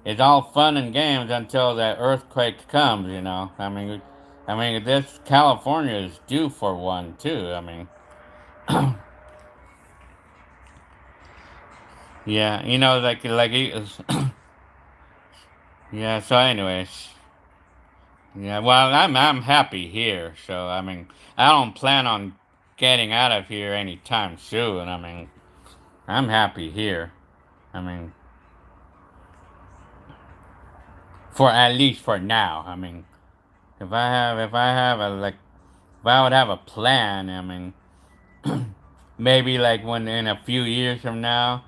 it's all fun and games until that earthquake comes. You know. I mean, this California is due for one too. I mean. Yeah, you know, yeah. So, anyways, yeah. Well, I'm happy here. So, I mean, I don't plan on getting out of here anytime soon. I mean, I'm happy here. I mean, for at least for now. I mean, if I have a like, if I would have a plan. I mean, maybe like when in a few years from now.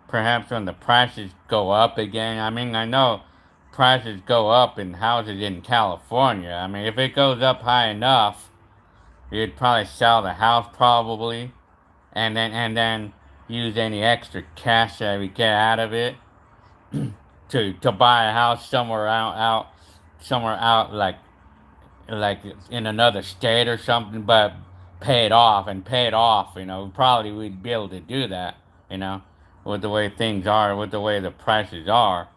Perhaps when the prices go up again. I mean, I know prices go up in houses in California. I mean, if it goes up high enough, you'd probably sell the house probably, and then use any extra cash that we get out of it to buy a house somewhere out like in another state or something, but pay it off. You know, probably we'd be able to do that. You know, with the way things are, with the way the prices are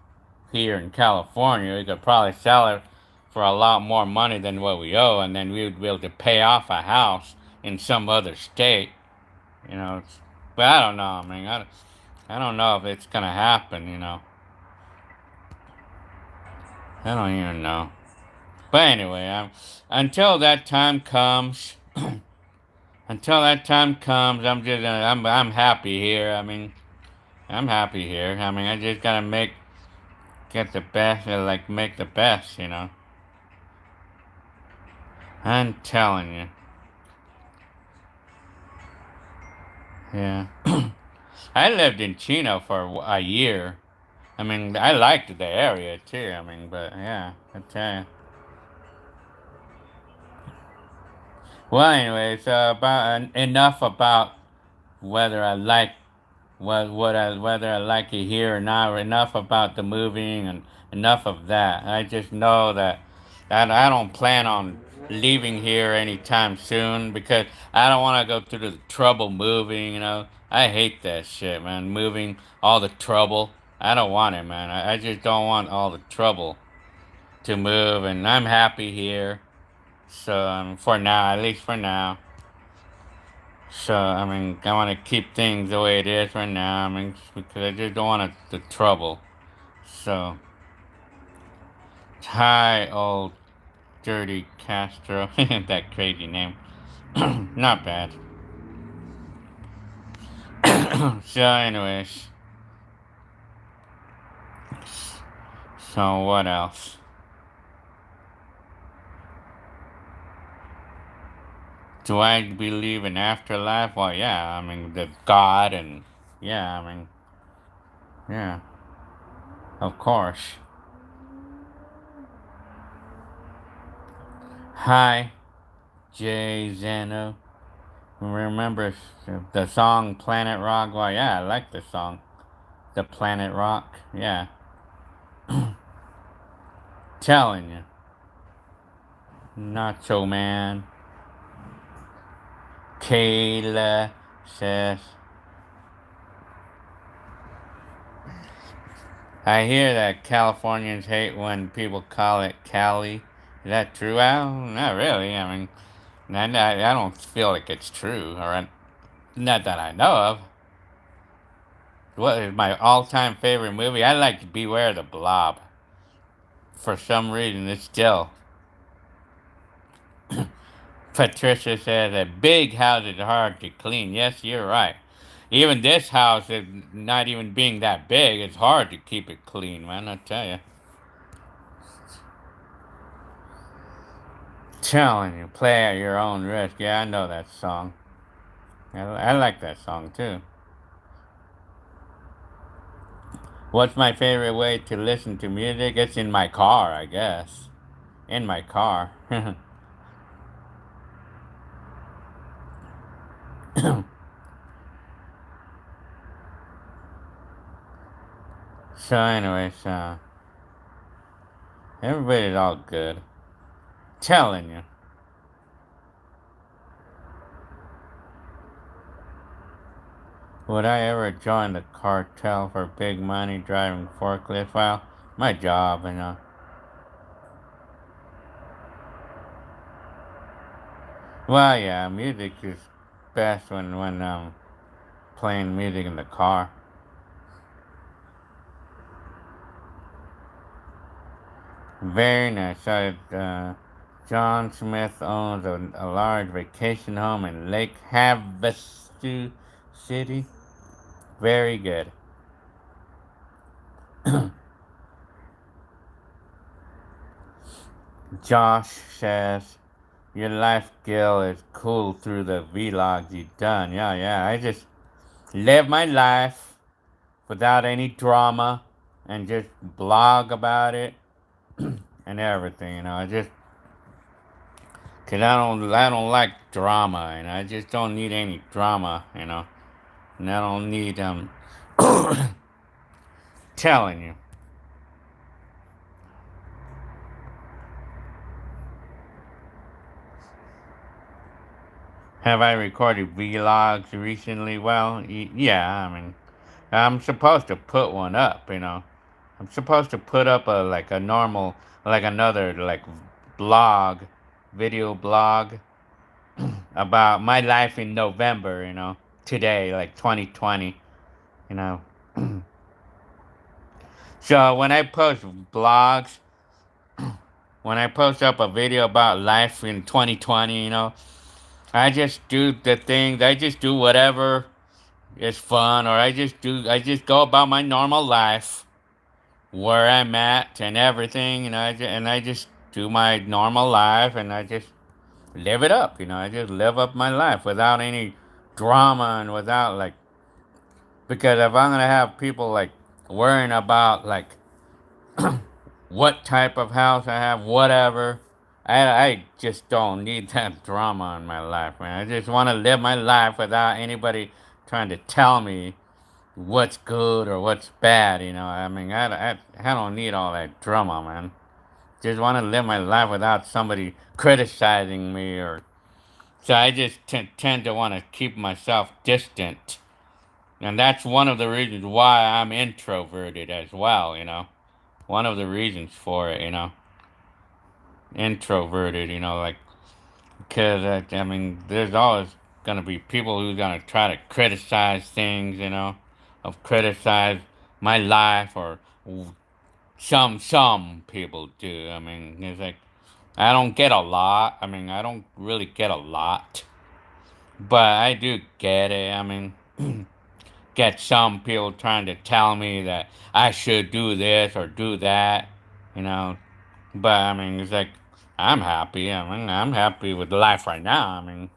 here in California, we could probably sell it for a lot more money than what we owe, and then we would be able to pay off a house in some other state. You know, but I don't know. I mean, I don't know if it's gonna happen. You know, I don't even know. But anyway, until that time comes, until that time comes, I'm happy here. I mean, I'm happy here. I mean, I just gotta get the best, like make the best. You know, I'm telling you. Yeah, I lived in Chino for a year. I mean, I liked the area too. I mean, but yeah, I tell you. Well, anyways, enough about whether I like whether I like it here or not. Enough about the moving and enough of that. I just know that I don't plan on leaving here anytime soon because I don't want to go through the trouble moving. I hate that shit, man. Moving, all the trouble. I don't want it, man. I just don't want all the trouble to move, and I'm happy here. So for now, at least for now. So I want to keep things the way it is right now. Because I just don't want the trouble. So, hi, old dirty Castro. That crazy name. Not bad. So, anyways. So, what else? Do I believe in afterlife? Well, yeah. The God and yeah. Yeah. Of course. Hi, Jay Zeno. Remember the song Planet Rock? Well, yeah, I like the song. The Planet Rock. Yeah. Telling you. Nacho Man. Kayla says. I hear that Californians hate when people call it Cali. Is that true? Well, not really. I don't feel like it's true. Or not that I know of. What is my all-time favorite movie? I like Beware the Blob. For some reason, it's still. Patricia says a big house is hard to clean. Yes, you're right. Even this house is not even being that big. It's hard to keep it clean, man. I tell you. Telling you, play at your own risk. Yeah, I know that song. I like that song too. What's my favorite way to listen to music? It's in my car, I guess. In my car. So, anyways, everybody's all good. Telling you. Would I ever join the cartel for big money driving forklifts? Well, my job. Well, yeah, music is best when playing music in the car. Very nice. So, John Smith owns a large vacation home in Lake Havasu City. Very good. Josh says, your life skill is cool through the vlogs you've done. Yeah. I just live my life without any drama and just blog about it and everything. Cause I don't like drama, and I just don't need any drama. And I don't need telling you. Have I recorded vlogs recently? Well, yeah. I'm supposed to put one up. I'm supposed to put up a normal, like another blog, video blog about my life in November. Today, like 2020. You know. So when I post blogs, when I post up a video about life in 2020, I just do the things. I just do whatever is fun, or I just go about my normal life, where I'm at and everything. And I just do my normal life, and I just live it up. I just live up my life without any drama and without because if I'm gonna have people worrying about what type of house I have, whatever. I just don't need that drama in my life, man. I just want to live my life without anybody trying to tell me what's good or what's bad, you know. I mean, I don't need all that drama, man. Just want to live my life without somebody criticizing me or. So I just tend to want to keep myself distant. And that's one of the reasons why I'm introverted as well, you know. One of the reasons for it, you know. Introverted, you know, like, because, I mean, there's always going to be people who's going to try to criticize things, you know, of criticize my life or some people do. I mean, it's like, I don't get a lot. I mean, I don't really get a lot. But I do get it. I mean, get some people trying to tell me that I should do this or do that, you know. But I mean, it's like I'm happy. I mean, I'm happy with life right now. I mean,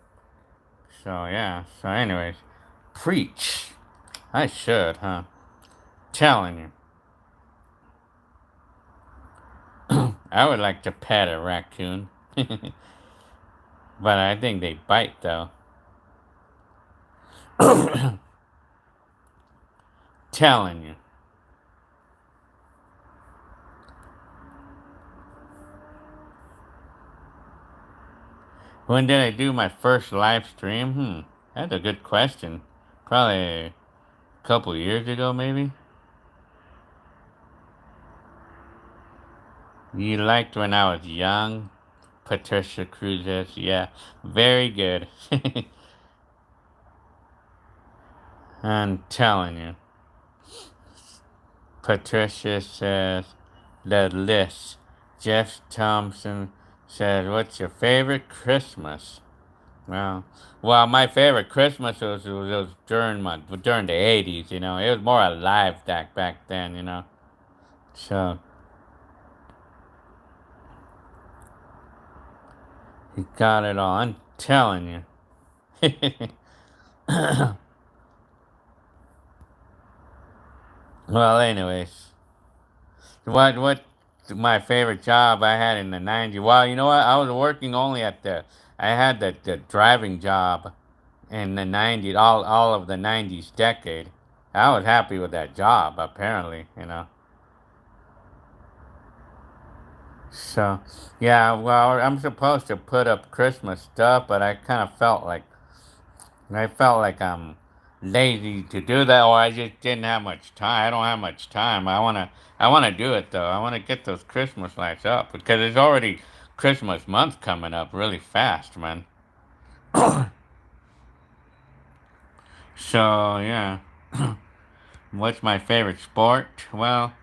so yeah. So, anyways, preach. I should, huh? Telling you, I would like to pet a raccoon, but I think they bite though. Telling you. When did I do my first live stream? That's a good question. Probably a couple years ago, maybe. You liked when I was young? Patricia Cruzes, yeah. Very good. I'm telling you. Patricia says, the list. Jeff Thompson says, what's your favorite Christmas? Well, my favorite Christmas was during the 80s, you know. It was more alive back then, you know. So, you got it all. I'm telling you. Well, anyways, what my favorite job I had in the 90s? Well, you know what? I was working only at I had the driving job in the 90s, all of the 90s decade. I was happy with that job, apparently, you know. So, yeah, well, I'm supposed to put up Christmas stuff, but I felt like I'm lazy to do that, or I just didn't have much time. I don't have much time. I wanna do it though. I wanna get those Christmas lights up because it's already Christmas month coming up really fast, man. So yeah, what's my favorite sport? Well,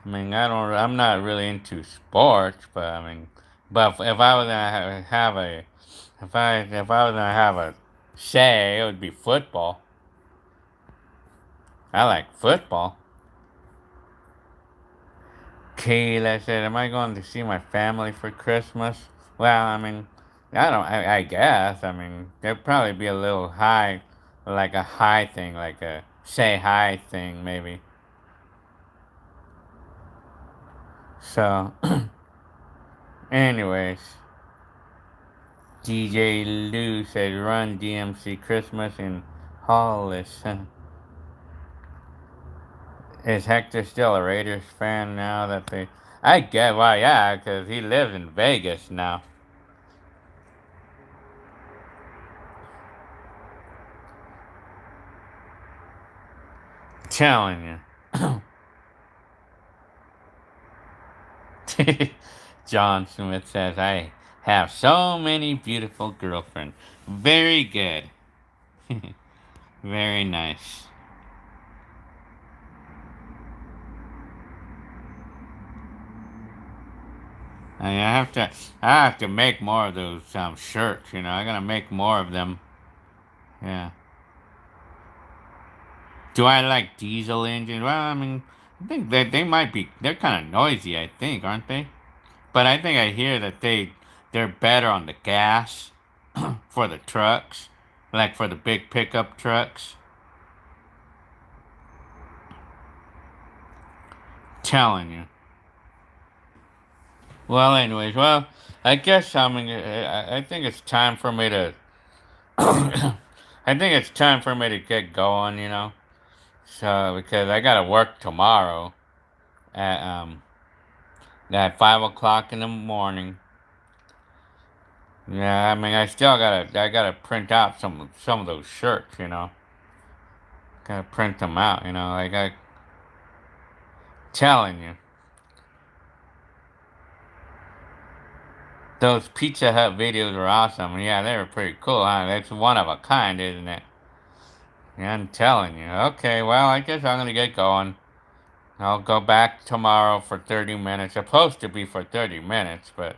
I mean, I'm not really into sports, but I mean, but if I was gonna have a, if I was gonna have a say, it would be football. I like football. Kayla said, "Am I going to see my family for Christmas?" Well, I mean, I don't. I guess. I mean, there'd probably be a little high, like a high thing, like a say hi thing, maybe. So, anyways, DJ Lou said, "Run DMC Christmas in Hollis." Is Hector still a Raiders fan now that they? I get why, yeah, because he lives in Vegas now. Telling you. John Smith says, I have so many beautiful girlfriends. Very good. Very nice. I have to make more of those shirts, you know. I gotta make more of them. Yeah. Do I like diesel engines? Well, I mean, I think that they're kind of noisy, I think, aren't they? But I think I hear that they're better on the gas for the trucks, like for the big pickup trucks. Telling you. Well, anyways, I guess I mean I think it's time for me to. I think it's time for me to get going. You know, So because I gotta work tomorrow at 5 o'clock in the morning. Yeah, I mean I gotta print out some of those shirts, you know. Gotta print them out, you know, like I telling you. Those Pizza Hut videos were awesome. Yeah, they were pretty cool, huh? That's one of a kind, isn't it? Yeah, I'm telling you. Okay, well, I guess I'm gonna get going. I'll go back tomorrow for 30 minutes. Supposed to be for 30 minutes, but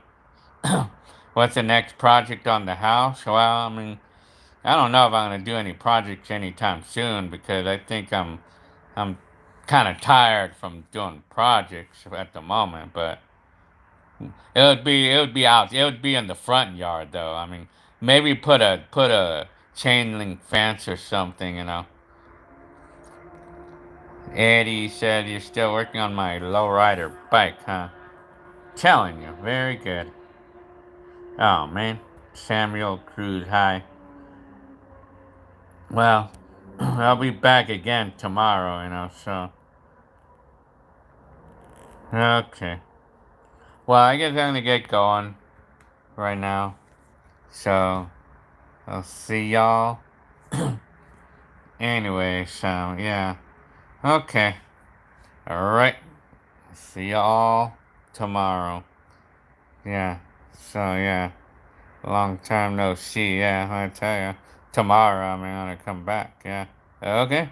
what's the next project on the house? Well, I mean, I don't know if I'm gonna do any projects anytime soon because I think I'm kind of tired from doing projects at the moment, but it would be in the front yard though. I mean, maybe put a chain link fence or something, you know. Eddie said you're still working on my lowrider bike, huh? Telling you, very good. Oh man, Samuel Cruz, hi. Well, I'll be back again tomorrow, you know. So okay. Well, I guess I'm gonna get going right now. So I'll see y'all. Anyway, so yeah. Okay. Alright. See y'all tomorrow. Yeah. So yeah. Long time no see. Yeah, I tell you. Tomorrow I'm gonna come back. Yeah. Okay.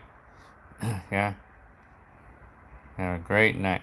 Yeah. Have a great night.